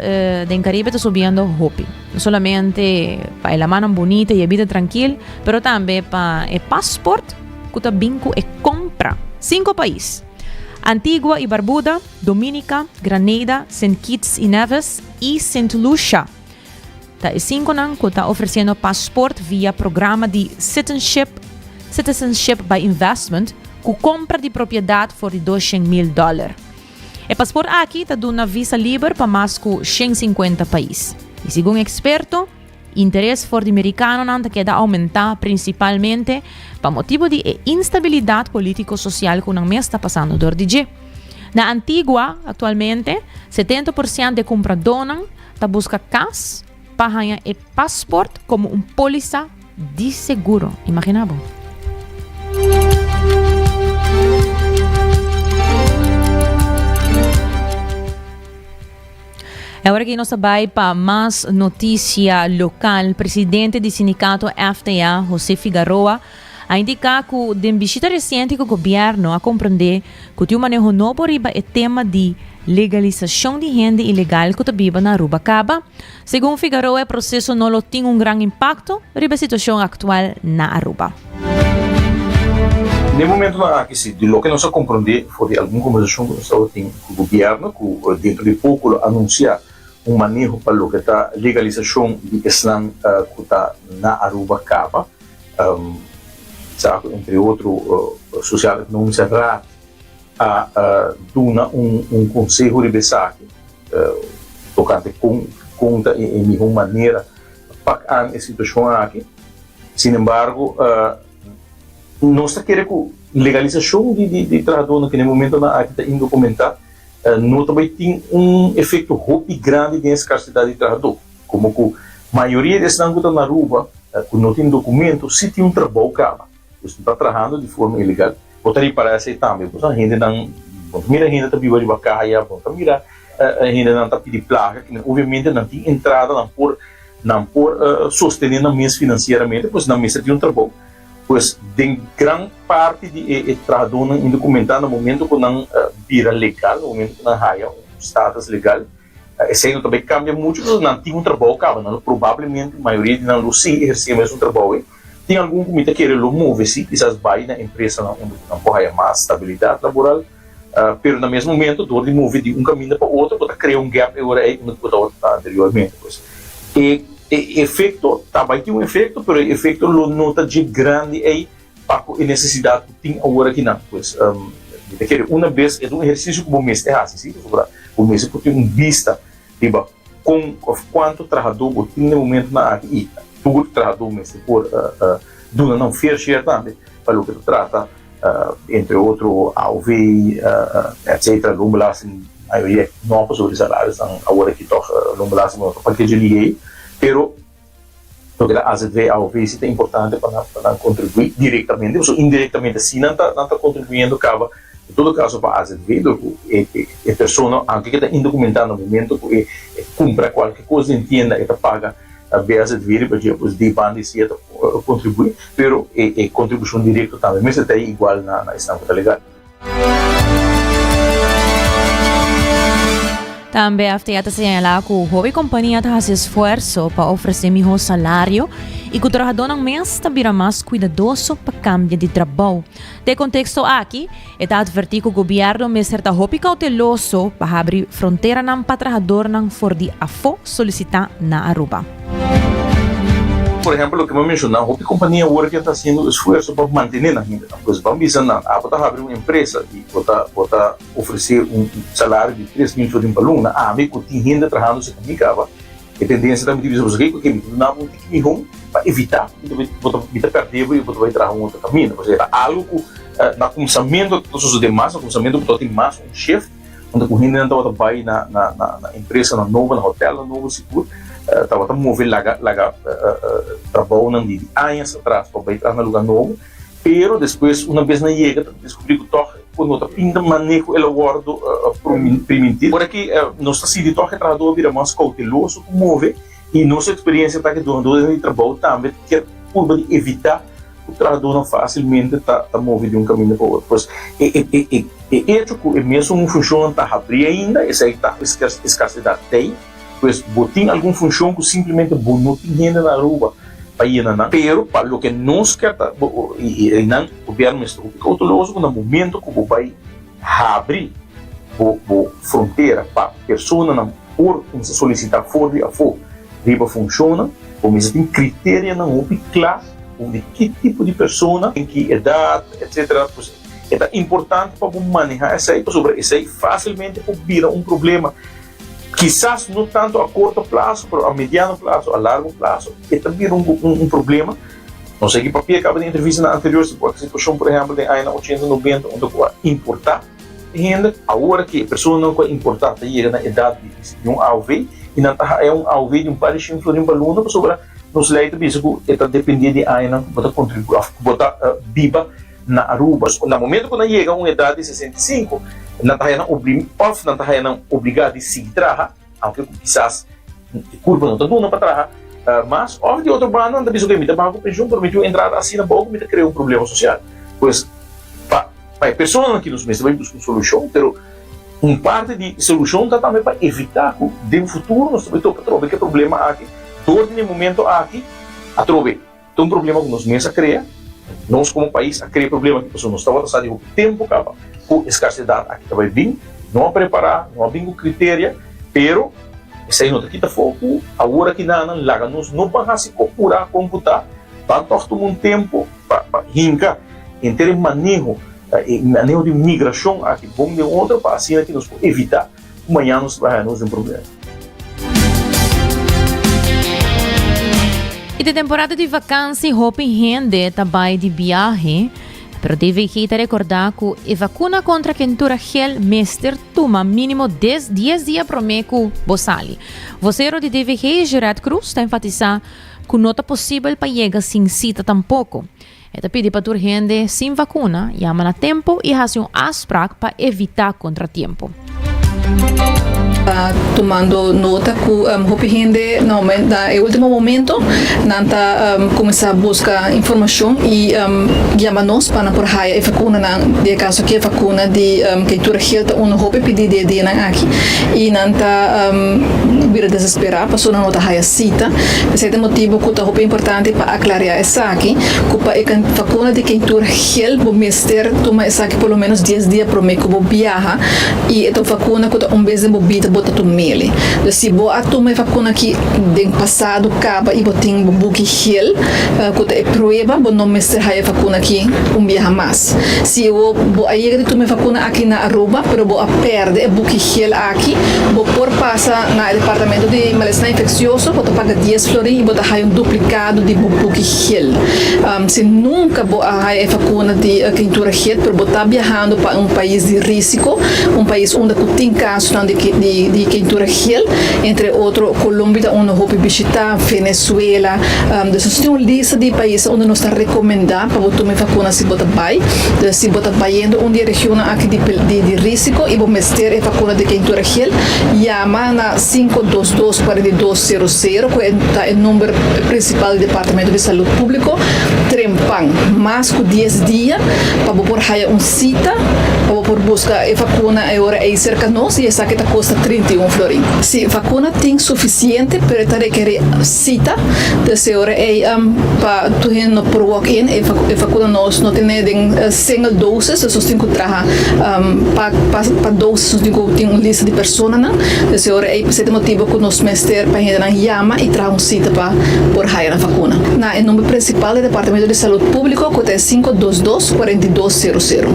do Caribe está subindo rápido. Não somente para a mão bonita e a vida tranquila, mas também para o passaporte que está bem com a compra. 5 países. Antigua e Barbuda, Dominica, Grenada, St. Kitts e Nevis e St. Lucia. Tá 5 que está oferecendo passaporte via programa de Citizenship by Investment, com compra de propriedade por $200,000. O passaporte aqui está dando visa livre para mais de 150 países. E segundo experto, interesse for de americano não queda aumentar principalmente para motivo de instabilidade político-social que o mês está passando dor de. Na Antigua, atualmente, 70% de compradores está buscando casa para ganhar o passaporte como póliza de seguro. Imaginava? Agora que nós vamos para mais notícia local, presidente do sindicato FTA, José Figueroa, a indicar que a visita recente que o governo a compreender que tem um manejo novo riba o tema de legalização de renda ilegal que vive na Aruba Caba. Segundo Figueroa, o processo não tem grande impacto riba a situação atual na Aruba.
No momento que se de lo que nós compreender foi alguma conversação que nós temos com o governo, que dentro de pouco anunciar manejo para o que está legalização de Islam que está na Aruba Caba, entre outros social econômico cerrado a duna conselho de besaque tocante conta em nenhuma maneira para a situação aqui. Sin embargo, nós queremos que legalização de trabalhador que no momento está indocumentado não também tem efeito muito grande na escassidade de trabalhador, como que a maioria desses que estão na Aruba que não tem documento, se tem trabalho caba, você está trabalhando de forma ilegal, botaria para essa também, porque a gente não mira a gente está viva de bacaia, mira a gente não está pedindo placa, que obviamente não tem entrada, não por sostener na mesa financeiramente, pois na mesa tem trabalho. Pois, de grande parte de trabalhador indocumentado no momento que não vira legal, no momento que não há status legal, esse aí também cambia muito, não tem trabalho, provavelmente a maioria de não se exerce mais trabalho. Tem algum comité que quer mover-se, quizás vai na empresa onde não pode mais estabilidade laboral, mas no mesmo momento, dor de mover de caminho para outro, para criar gap agora aí, como estava anteriormente. Pois. Efeito, também tem efeito, mas o efeito não está de grande aí para a necessidade que tem agora aqui não. Pois, uma vez, é exercício que o mês é assim, o mês que tem vista, tipo, com quanto trabalhador tem no momento na aqui, tudo trabalhador mês por duna não fair share também, para o que trata, entre outros, AOV, etc., lumbalasem, a maioria não passou de salários, agora que toca lumbalasem, para que eu pero porque a AZV é importante para contribuir diretamente, ou indiretamente, se não está contribuindo, acaba, em todo caso, para a AZV, a pessoa, aunque está indocumentada no momento, que compra qualquer coisa, entenda, e paga a AZV, para depois de banda se contribuir, pero a contribuição direta também, mas até igual na estampa legal.
Também a FTA señala que o hobby companhia faz esforço para oferecer melhor salário e que o trabalhador não está vira mais cuidadoso para cambiar de trabalho. De contexto aqui, está advertido que o governo me certa hobby cauteloso para abrir fronteira não para trabalhador não for de afo solicitar na Aruba.
Por ejemplo, lo que me mencionaba, la compañía ahora que está haciendo esfuerzo para mantener la gente, pues vamos a abrir una empresa y ofrecer un salario de 3 mil soles por luna, a mí que tem gente trabajando se comunicaba, que tendência também de você que não tem que ir para evitar que perder e você trabalhar um outro caminho, ou seja, algo que no começamento dos demais, no começamento que tem mais um chefe, onde a gente não vai na empresa, na nova, no hotel, no novo seguro. Estava a mover trabalho de anos atrás para entrar no lugar novo, pero depois uma vez na chega descobri que toque quando outra pinta manejo ele guardo permitido. Por aqui nossa cidade toque trabalhador vira mais cauteloso com mover e nossa experiência está que dono de trabalho também quer curva de evitar o trabalhador não facilmente tá mover de um caminho para o outro. Pois é hecho que mesmo não funciona tá abrir ainda essa aí tá escassidade tem. Pues tem alguma função que simplesmente não tem gente na rua para ir na pero para o que nós quer e não o governo está cauteloso no momento que vai abrir a fronteira para pessoas não por solicitar fora de afo riba funciona como se tem critério não claro de que tipo de pessoa em que idade etc. Pues, é importante para manejar isso aí sobre isso aí facilmente pode virar problema. Quizás não tanto a curto prazo, mas a mediano prazo, a largo prazo, é também problema. Não sei que papel acaba de entrevista na anterior situação, por exemplo, de anos 80, 90, onde importar renda, agora que a pessoa não quer importar, chega na idade de um AOV, e não é um AOV de um par de florim baluna, sobre nos leite bisco, é depender de anos, botar contribuir, botar biba na Aruba. No momento quando chega uma idade de 65, não está obrigado a seguir trabalhar, aunque quizás curva não está dando para trabalhar, mas de outro bando não está pensando que me trabalha com pensión, permitiu entrar assim na boca, me criou problema social. Pois para a pessoa que nos meses vai buscar uma solução, mas parte de solução está também para evitar que no futuro nós também temos que problema aqui, todo no momento aqui, a trove, tem problema que nos meses cria. Nós como país, aquele problema que a pessoa não estava passando o tempo acaba com escassidade aqui vai vir, não a preparar, não a vir com critério, pero isso aí não está foco, agora que não laga nos não para se procurar computar, tanto tomar um tempo para rincar, em ter manejo de migração aqui, bom de outra para assim que nos evitar amanhã nos vai nos um problema.
E de temporada de vacância, roupa e rende também de viagem, pero deve que recordar que a vacuna contra a quentura gel mester toma mínimo 10 dias para meco bosali. Vocero de DVG Gerard Cruz está enfatizar que não é possível para chegar sem cita tampouco. Eta pede para a gente sem vacuna, chama a tempo e faz asprac para evitar contratempo.
Tomando nota que o gente normalmente no último momento nanta começar a buscar informação e chama-nos para por aí a vacuna de caso que a vacuna de queitura gelta hope pedir de aqui e nanta vira desesperar passou na nota a cita esse é o motivo que é hope importante para aclarar essa aqui que para a vacuna de queitura gel o mister toma essa aqui pelo menos 10 dias para me como viaja e essa vacuna que vez de bobita bota tu mele. Se bo atoma vacuna que den passado acaba e botin buki gel, que é prova bo não mestre a vacuna aqui viaja mais. Se o bo aí de toma vacuna aqui na Aruba, pero bo a perde buki gel aqui, bo por passa na departamento de malestar infeccioso, bota paga 10 florin e bota aí duplicado de buki gel. Se nunca bo a vacuna de quentura gel, pero botar viajando para país de risco, país onde tem casos de quentura gel, entre outros Colômbia, onde vou visitar, Venezuela, tem uma lista de países onde nós está recomendando para tomar vacuna se botar vai, se botar vai indo onde região aqui de risco e vou meter a vacuna de quentura gel, chama na 522-4200, que é o número principal do Departamento de Saúde Público, Trempang, mais que 10 dias para pôr aí uma cita por buscar a vacuna agora é cerca de nós e essa que custa 31 florin. Se vacuna tem suficiente, pero está requer cita, dessa hora é para tu no por walk-in, a vacuna nós não tem single doses, nós temos que trazer para doses, nós temos que ter uma lista de pessoas, dessa hora é por esse motivo que nós mestre para gente na llama e trazer uma cita para por raia na vacuna. Na o número principal do Departamento de Saúde Pública, que é 522-4200.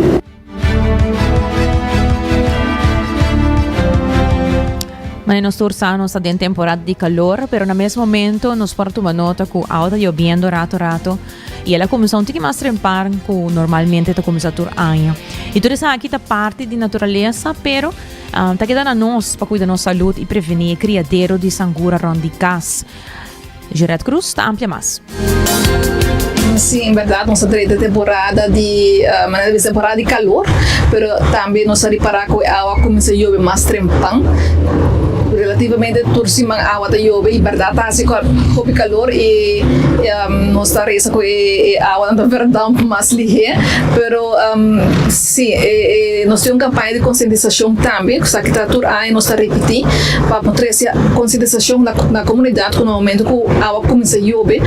Mas nós estamos em temporada de calor, pero no mesmo momento nós portamos uma nota que alta lloviendo rato e ela começou a mais trempar que normalmente está começando a ano. E tudo isso aqui está parte de natureza, pero está quedando a nós para cuidar da nossa saúde e prevenir criadeiro de sangura de casa. Juret Cruz está amplia mais.
Sim, em verdade, nós estamos em temporada de temporada de calor, mas também nós estamos reparar que a água começa a chover mais trempão. Relativamente tursimang água da chover, em verdade, está assim com calor e nós estamos com a água na verdade mais ligeira, mas sim, nós temos uma campanha de conscientização também, que está tudo aí, nós estamos repetindo, para mostrar essa conscientização na comunidade, que no momento que a água começa a chover,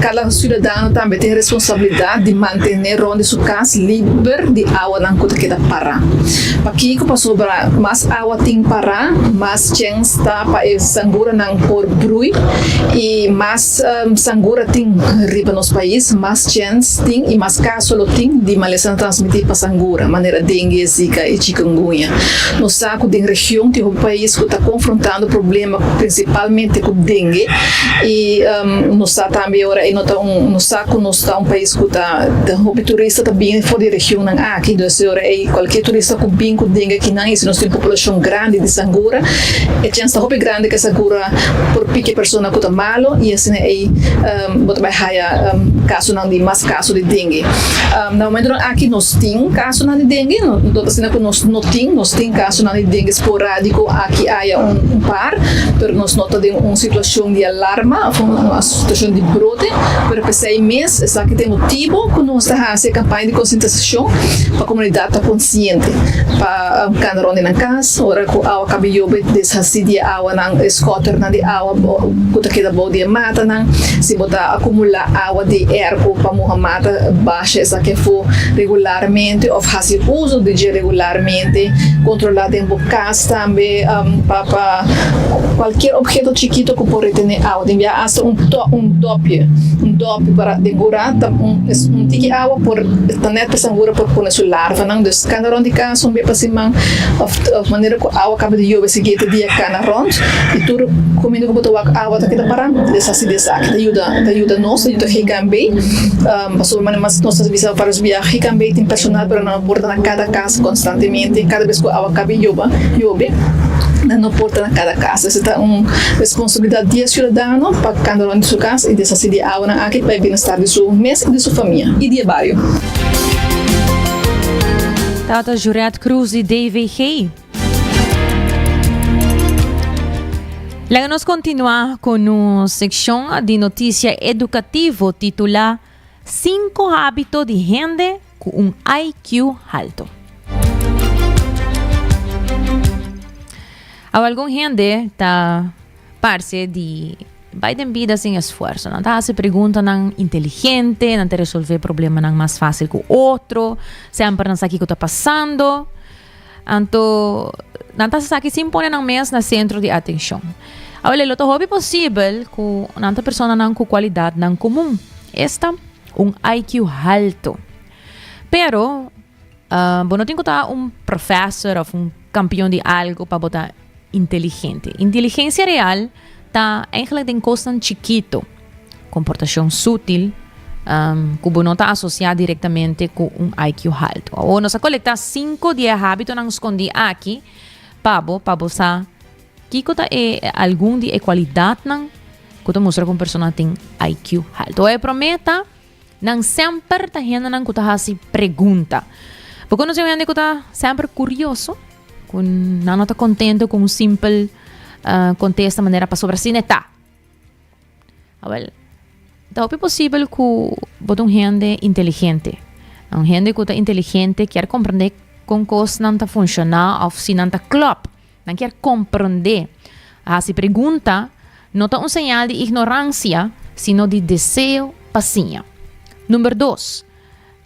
cada cidadão também tem a responsabilidade de manter onde sua casa livre de água não que está parar. Para que passou para mais água tem parar, mais chance está para sangura não por brui e mais sangura tem riba nos país, mais chance tem e mais caso tem de maleza transmitir para sangura, maneira dengue, zika e chikungunya. No saco de região tem um país que está confrontando problema principalmente com dengue e no saco também agora no saco nós está país que está o turista também fora da região não aqui do senhor é qualquer turista que vem com dengue que não existe nós tem população grande de sangura e chance está grande que sangura por pique pessoa que está malo e assim é bota vai haya caso não de mais caso de dengue no momento aqui nós tem caso não de dengue não assim que nós não tem caso não de dengue esporádico aqui há par pero nós nota de uma situação de alarma uma situação de brote pero pensei mês essa que tem motivo que nós está fazendo campanha de conscientização para a comunidade estar consciente para cada onde na casa ora que a cabelo de água não escoter não de água que queda boa de mata não se botar acumular água de erco para morrer mata baixa essa que for regularmente ou fazer uso de gel regularmente controlar tempo casa também para qualquer objeto chiquito que pode ter água tem hasta dope para decorar tique água por tener pesangura por pôr sua larva não dus cada de casa bem para cima of maneira que a água acaba de chover seguinte dia cana rond e tudo comendo que botar água tá que tá parando dessa se dessa que ajuda nós ajuda Higambe passou mas nós serviço para os viagens Higambe tem personal para não porta na cada casa constantemente cada vez que a água acaba de chover não porta na cada casa essa é uma responsabilidade de cidadão para cada um de sua casa e dessa se de água aqui para o bem-estar de sua mesa e de sua família e de bairro.
Tata Juret Cruz e David Hay. Lá nós continuar com uma secção de notícia educativa titulada 5 hábitos de gente com IQ alto. Alguma gente está parte de vai ter vida sem esforço, não está se pergunta não inteligente, não te resolver problema não mais fácil que o outro, sempre não sabe o que está passando, então não está se se impõe não mesmo no centro de atenção. Agora, o que é possível que uma pessoa não com qualidade não comum, esta IQ alto, pero não tem que estar professor ou campeão de algo para botar inteligente. Inteligência real está eigenlijk em coisa chiquito, comportação sutil, que não está associada diretamente com IQ alto. Ou nós coletar 5 de hábitos não escondi aqui, para você que é algum de qualidade não que mostra que uma pessoa tem IQ alto. Eu prometo, não sempre está gente não que se pergunta, porque nós gente que está sempre curioso, que não está contente com um simples contesta maneira para sobre si neta. Então é possível que bote gente inteligente, gente que está inteligente quer compreender com coisas não tá funcionar ou se não tá klop. Não quer compreender. Se pergunta, não tá um sinal de ignorância, sino de desejo paciência. Número 2.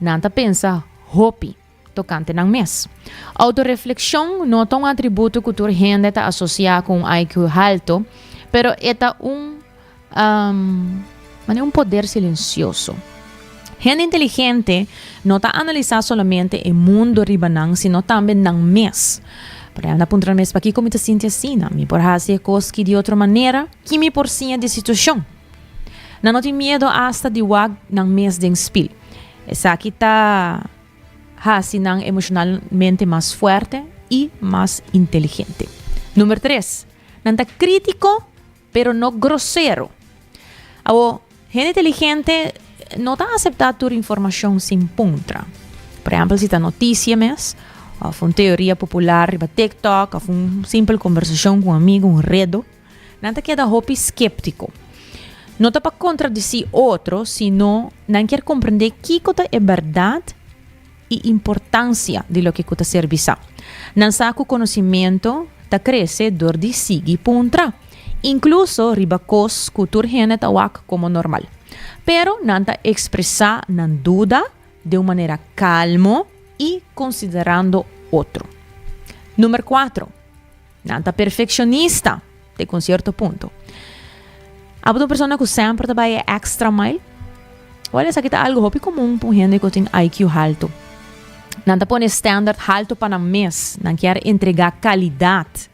Não tá pensa hopi tocante ng mes. Autoreflexão não é um atributo que a gente está associado com IQ alto, pero é um poder silencioso. Gente inteligente não está analisando somente o mundo ribanang, sino também ng mes. Para na punta mes pa aqui como te sinta assim, me por fazer coisas que de outra maneira, que me por cima de situação. Não tem medo hasta de wag ng mes ding spil. Essa aqui tá hasinang emocionalmente mais forte e mais inteligente. Número 3. Nanta crítico, pero no grosero. A gente inteligente não está aceitar toda informação sem puntra. Por exemplo, se está notícia mesmo, ou uma teoria popular riba TikTok, ou uma simples conversação com um amigo, um redo, nanta queda hopi escéptico. Não está para contradizer outro, sino não quer compreender que é verdade e importância de lo que está servindo. Não sabe o conhecimento está cresce dor de seguir puntra. Incluso riba cos cultura gente está como normal. Pero não está expressar não dúvida de uma maneira calma e considerando outro. Número 4. Não está perfeccionista de um certo ponto. Há uma pessoa que sempre trabalha extra mile. Olha, isso aqui é algo hobby comum para gente que tem IQ alto. Não põe standard alto para o mês, não quer entregar qualidade.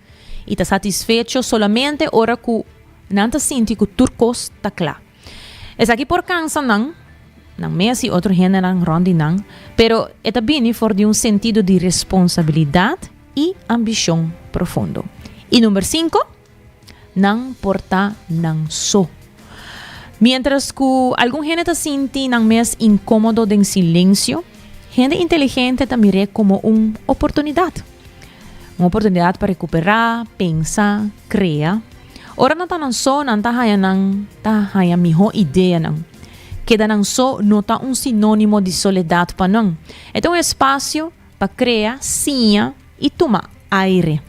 E está satisfeito somente hora que não sente que o turcos está claro. Isso aqui por cansa não mês e outro gente não ronde não, pero é também for de sentido de responsabilidade e ambição profundo. E número 5, não porta não só. Mientras que algum gente sente não mês incômodo em silêncio, gente inteligente também mira como uma oportunidade. Uma oportunidade para recuperar, pensar, criar. Ora não está só, não está a melhor ideia não. Queda não só não está sinônimo de soledade para não. É um espaço para criar, sim, e tomar aire.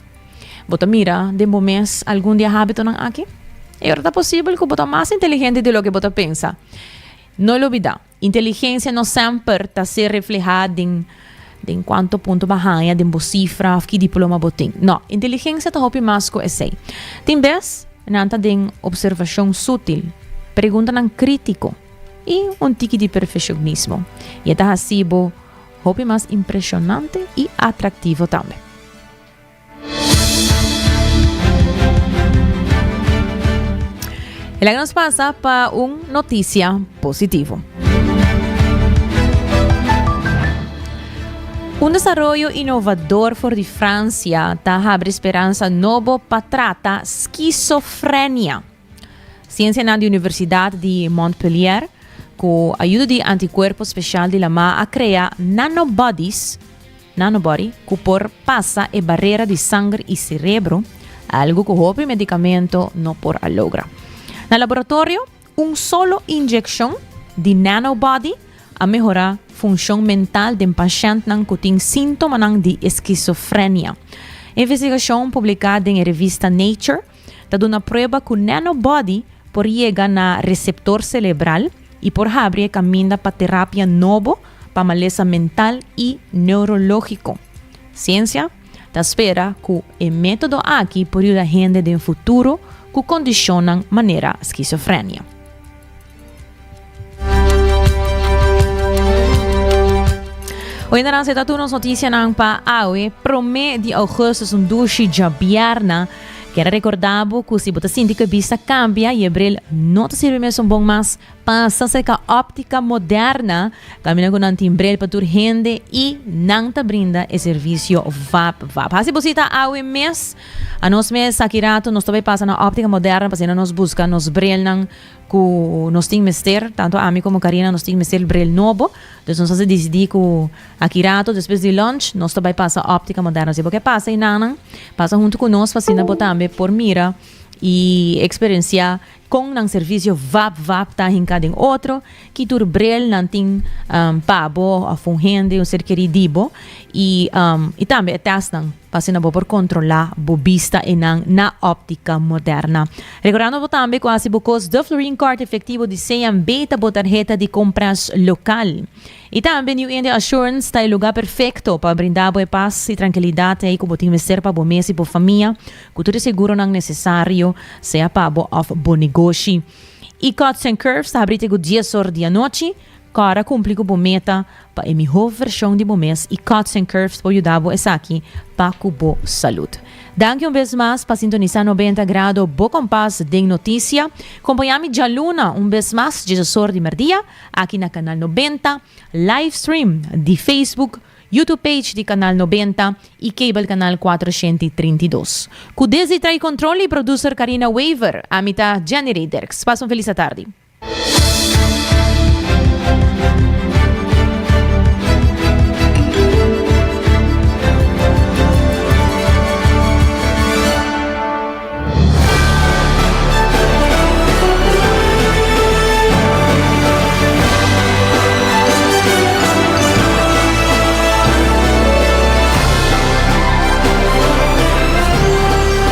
Bota mira, de momento, algum dia hábito não aqui? É hora possível que bota mais inteligente de lo que bota pensa. Não lo olvida, inteligência não sempre está ser reflejada em quanto ponto bahaya, em boa cifra, que diploma botem. Não, inteligência está hopi mais que esse. Tem vez, não está de observação sutil, pergunta não crítico e tique de perfeccionismo. E está assim, hopi mais impressionante e atrativo também. E agora nos passa para uma notícia positiva. Um desarrollo inovador for de França está abre esperança novo para tratar esquizofrenia. Ciência na Universidade de Montpellier, com a ajuda de anticorpo especial de lama a criar nanobody, que por passa a barreira de sangue e cerebro, algo que o medicamento não por a logra. No laboratório, solo injeção de nanobody a melhorar função mental de paciente que tem sintomas de esquizofrenia. Investigação publicada em revista Nature está dando prova que o nanobody por chegar na receptor cerebral e por abrir caminho para terapia novo para maleza mental e neurológico. Ciência está espera que o método aqui pode ajudar a gente no futuro que condicionam maneira esquizofrenia. Hoy na se tatu nos notícia nang pa awe prome de agosto dushi jabiarna. Quero recordar que se você sente que a vista cambia e abril não te serve mesmo bom mais passa-se com a óptica moderna caminha com um timbrel para tu rende e não te brinda o serviço VAP. Se você está awe mês a nós mês akirato nós também passa na óptica moderna para nos busca nos brel nang que nós temos mester tanto a mim como a Karina nós temos mester brel novo então nós decidimos que akirato depois de lunch nós também passa a óptica moderna se porque passa e nanang passa junto com nós para botar por mira e experiência kung ng servisyo VAP tahin kading otro, kiturbrel nanting pabo a fungende un serkeridibo e tambe etas ng pasinabo por kontrola bubista inang na óptica moderna. Recordando po tambe quasi bukos de Florine Card efectivo de CMB tabo tarjeta de compras local. E tambe New India Assurance tayo lugar perfecto para brindar e paz e tranquilidade aí como tinha pa bo mês e bo família, com tudo seguro nang necessário, seja pabo of bo negócio. E Cuts and Curves tá abrite go dia sor dia noite, cara cumpre com bo meta pa a melhor versão de bo mês e Cuts and Curves po ajudar essa aqui pa kubo saúde. Danke vez mais para sintonizar 90 graus Bo Compass de notícia. Acompanhame já luna vez mais de sor de merdia aqui na canal 90, live stream de Facebook, YouTube page de Canal 90 e Cable Canal 432. Com desi trai controle e producer Karina Waver, a mitad Jenny Raderks. Passa feliz tarde.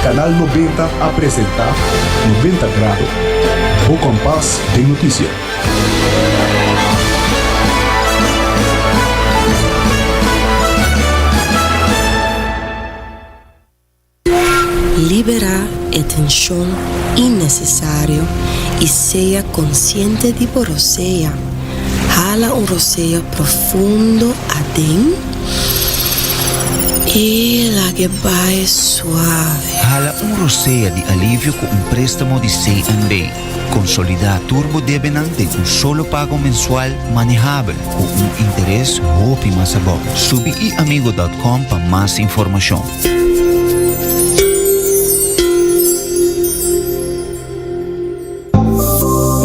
Canal 90 apresenta 90 grados Bo Compass de notícia.
Libera a tensión innecesario y sea consciente de por roceia. Jala un roceio profundo adentro. E la que vai suave.
Hala un rosea de alivio con un préstamo de CMB. Consolida Turbo Debenante un solo pago mensual manejable con un interés óptimo sabor. Subi amigo.com para más información.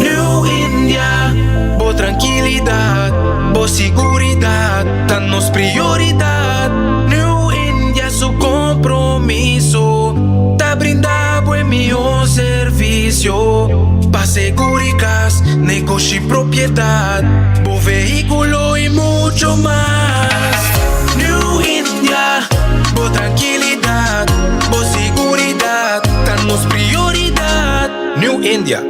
New India, bo tranquilidad, bo seguridad, danos prioridad. New India su compromiso, ta brinda buen mejor servicio. Pa seguricas, negocio y propiedad, bo vehículo y mucho más. New India, bo tranquilidad, bo seguridad, danos prioridad. New India.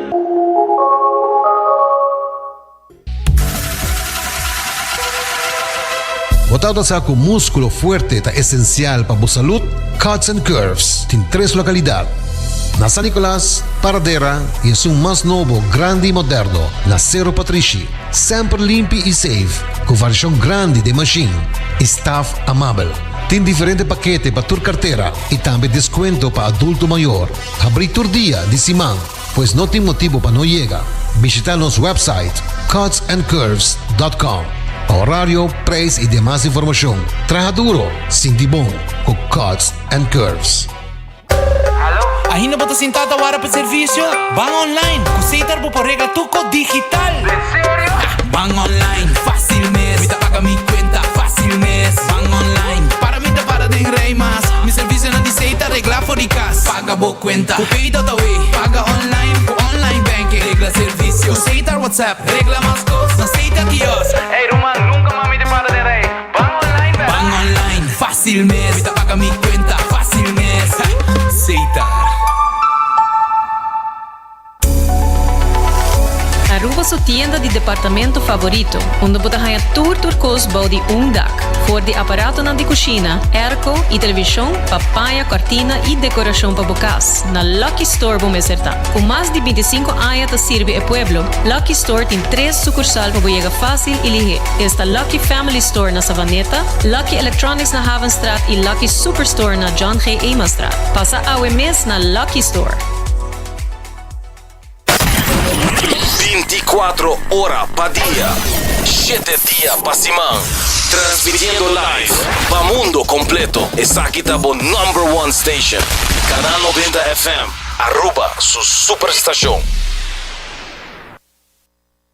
Botado sa com músculo fuerte ta esencial para a saúde, Cuts and Curves tem 3 localidades. Na San Nicolás, Paradera e é mais novo, grande e moderno, na Cerro Patrici. Sempre limpo e safe, com variação grande de machine. Staff amável. Tem diferentes paquetes para tua carteira e também desconto para adulto maior. Abrir todo dia de semana, pois não tem motivo para não chegar. Visitar nosso website cutsandcurves.com. Horário, preço e demais informação. Traja duro, sinti bom, com Cuts and Curves.
Ainda bota sentada agora para serviço? Van online, consider por regla tuco digital. ¿En serio? Van online, fácil mes. Me paga mi cuenta, fácil mes. Van online, para mí te para de rey más. Mi servicio no dice regla fóricas. Paga bo cuenta, pedido da way. Paga online, online banking. Regla servicio, aceitar WhatsApp. Regla más cosas, aceita Dios. Hey Roman, nunca mami te para de rey. Van online, ¿verdad? Van online, fácil mes. Me paga mi cuenta, fácil mes. Aceitar.
Aruba su tienda de departamento favorito, onde você ganha turcos body dak, for de aparato na de cozinha, airco e televisão, papaya, cortina e decoração para bocas. Na Lucky Store vamos acertar. Com mais de 25 anos de servir o pueblo, Lucky Store tem 3 sucursal para chegar fácil e ligeiro. Está Lucky Family Store na Savaneta, Lucky Electronics na Havenstraat e Lucky Superstore na John G. Emastraat. Passa a mes na Lucky Store.
24 horas para día, 7 días para semana. Transmitiendo live para mundo completo. Esa aquí está por #1 station. Canal 90 FM. Aruba, su superestación.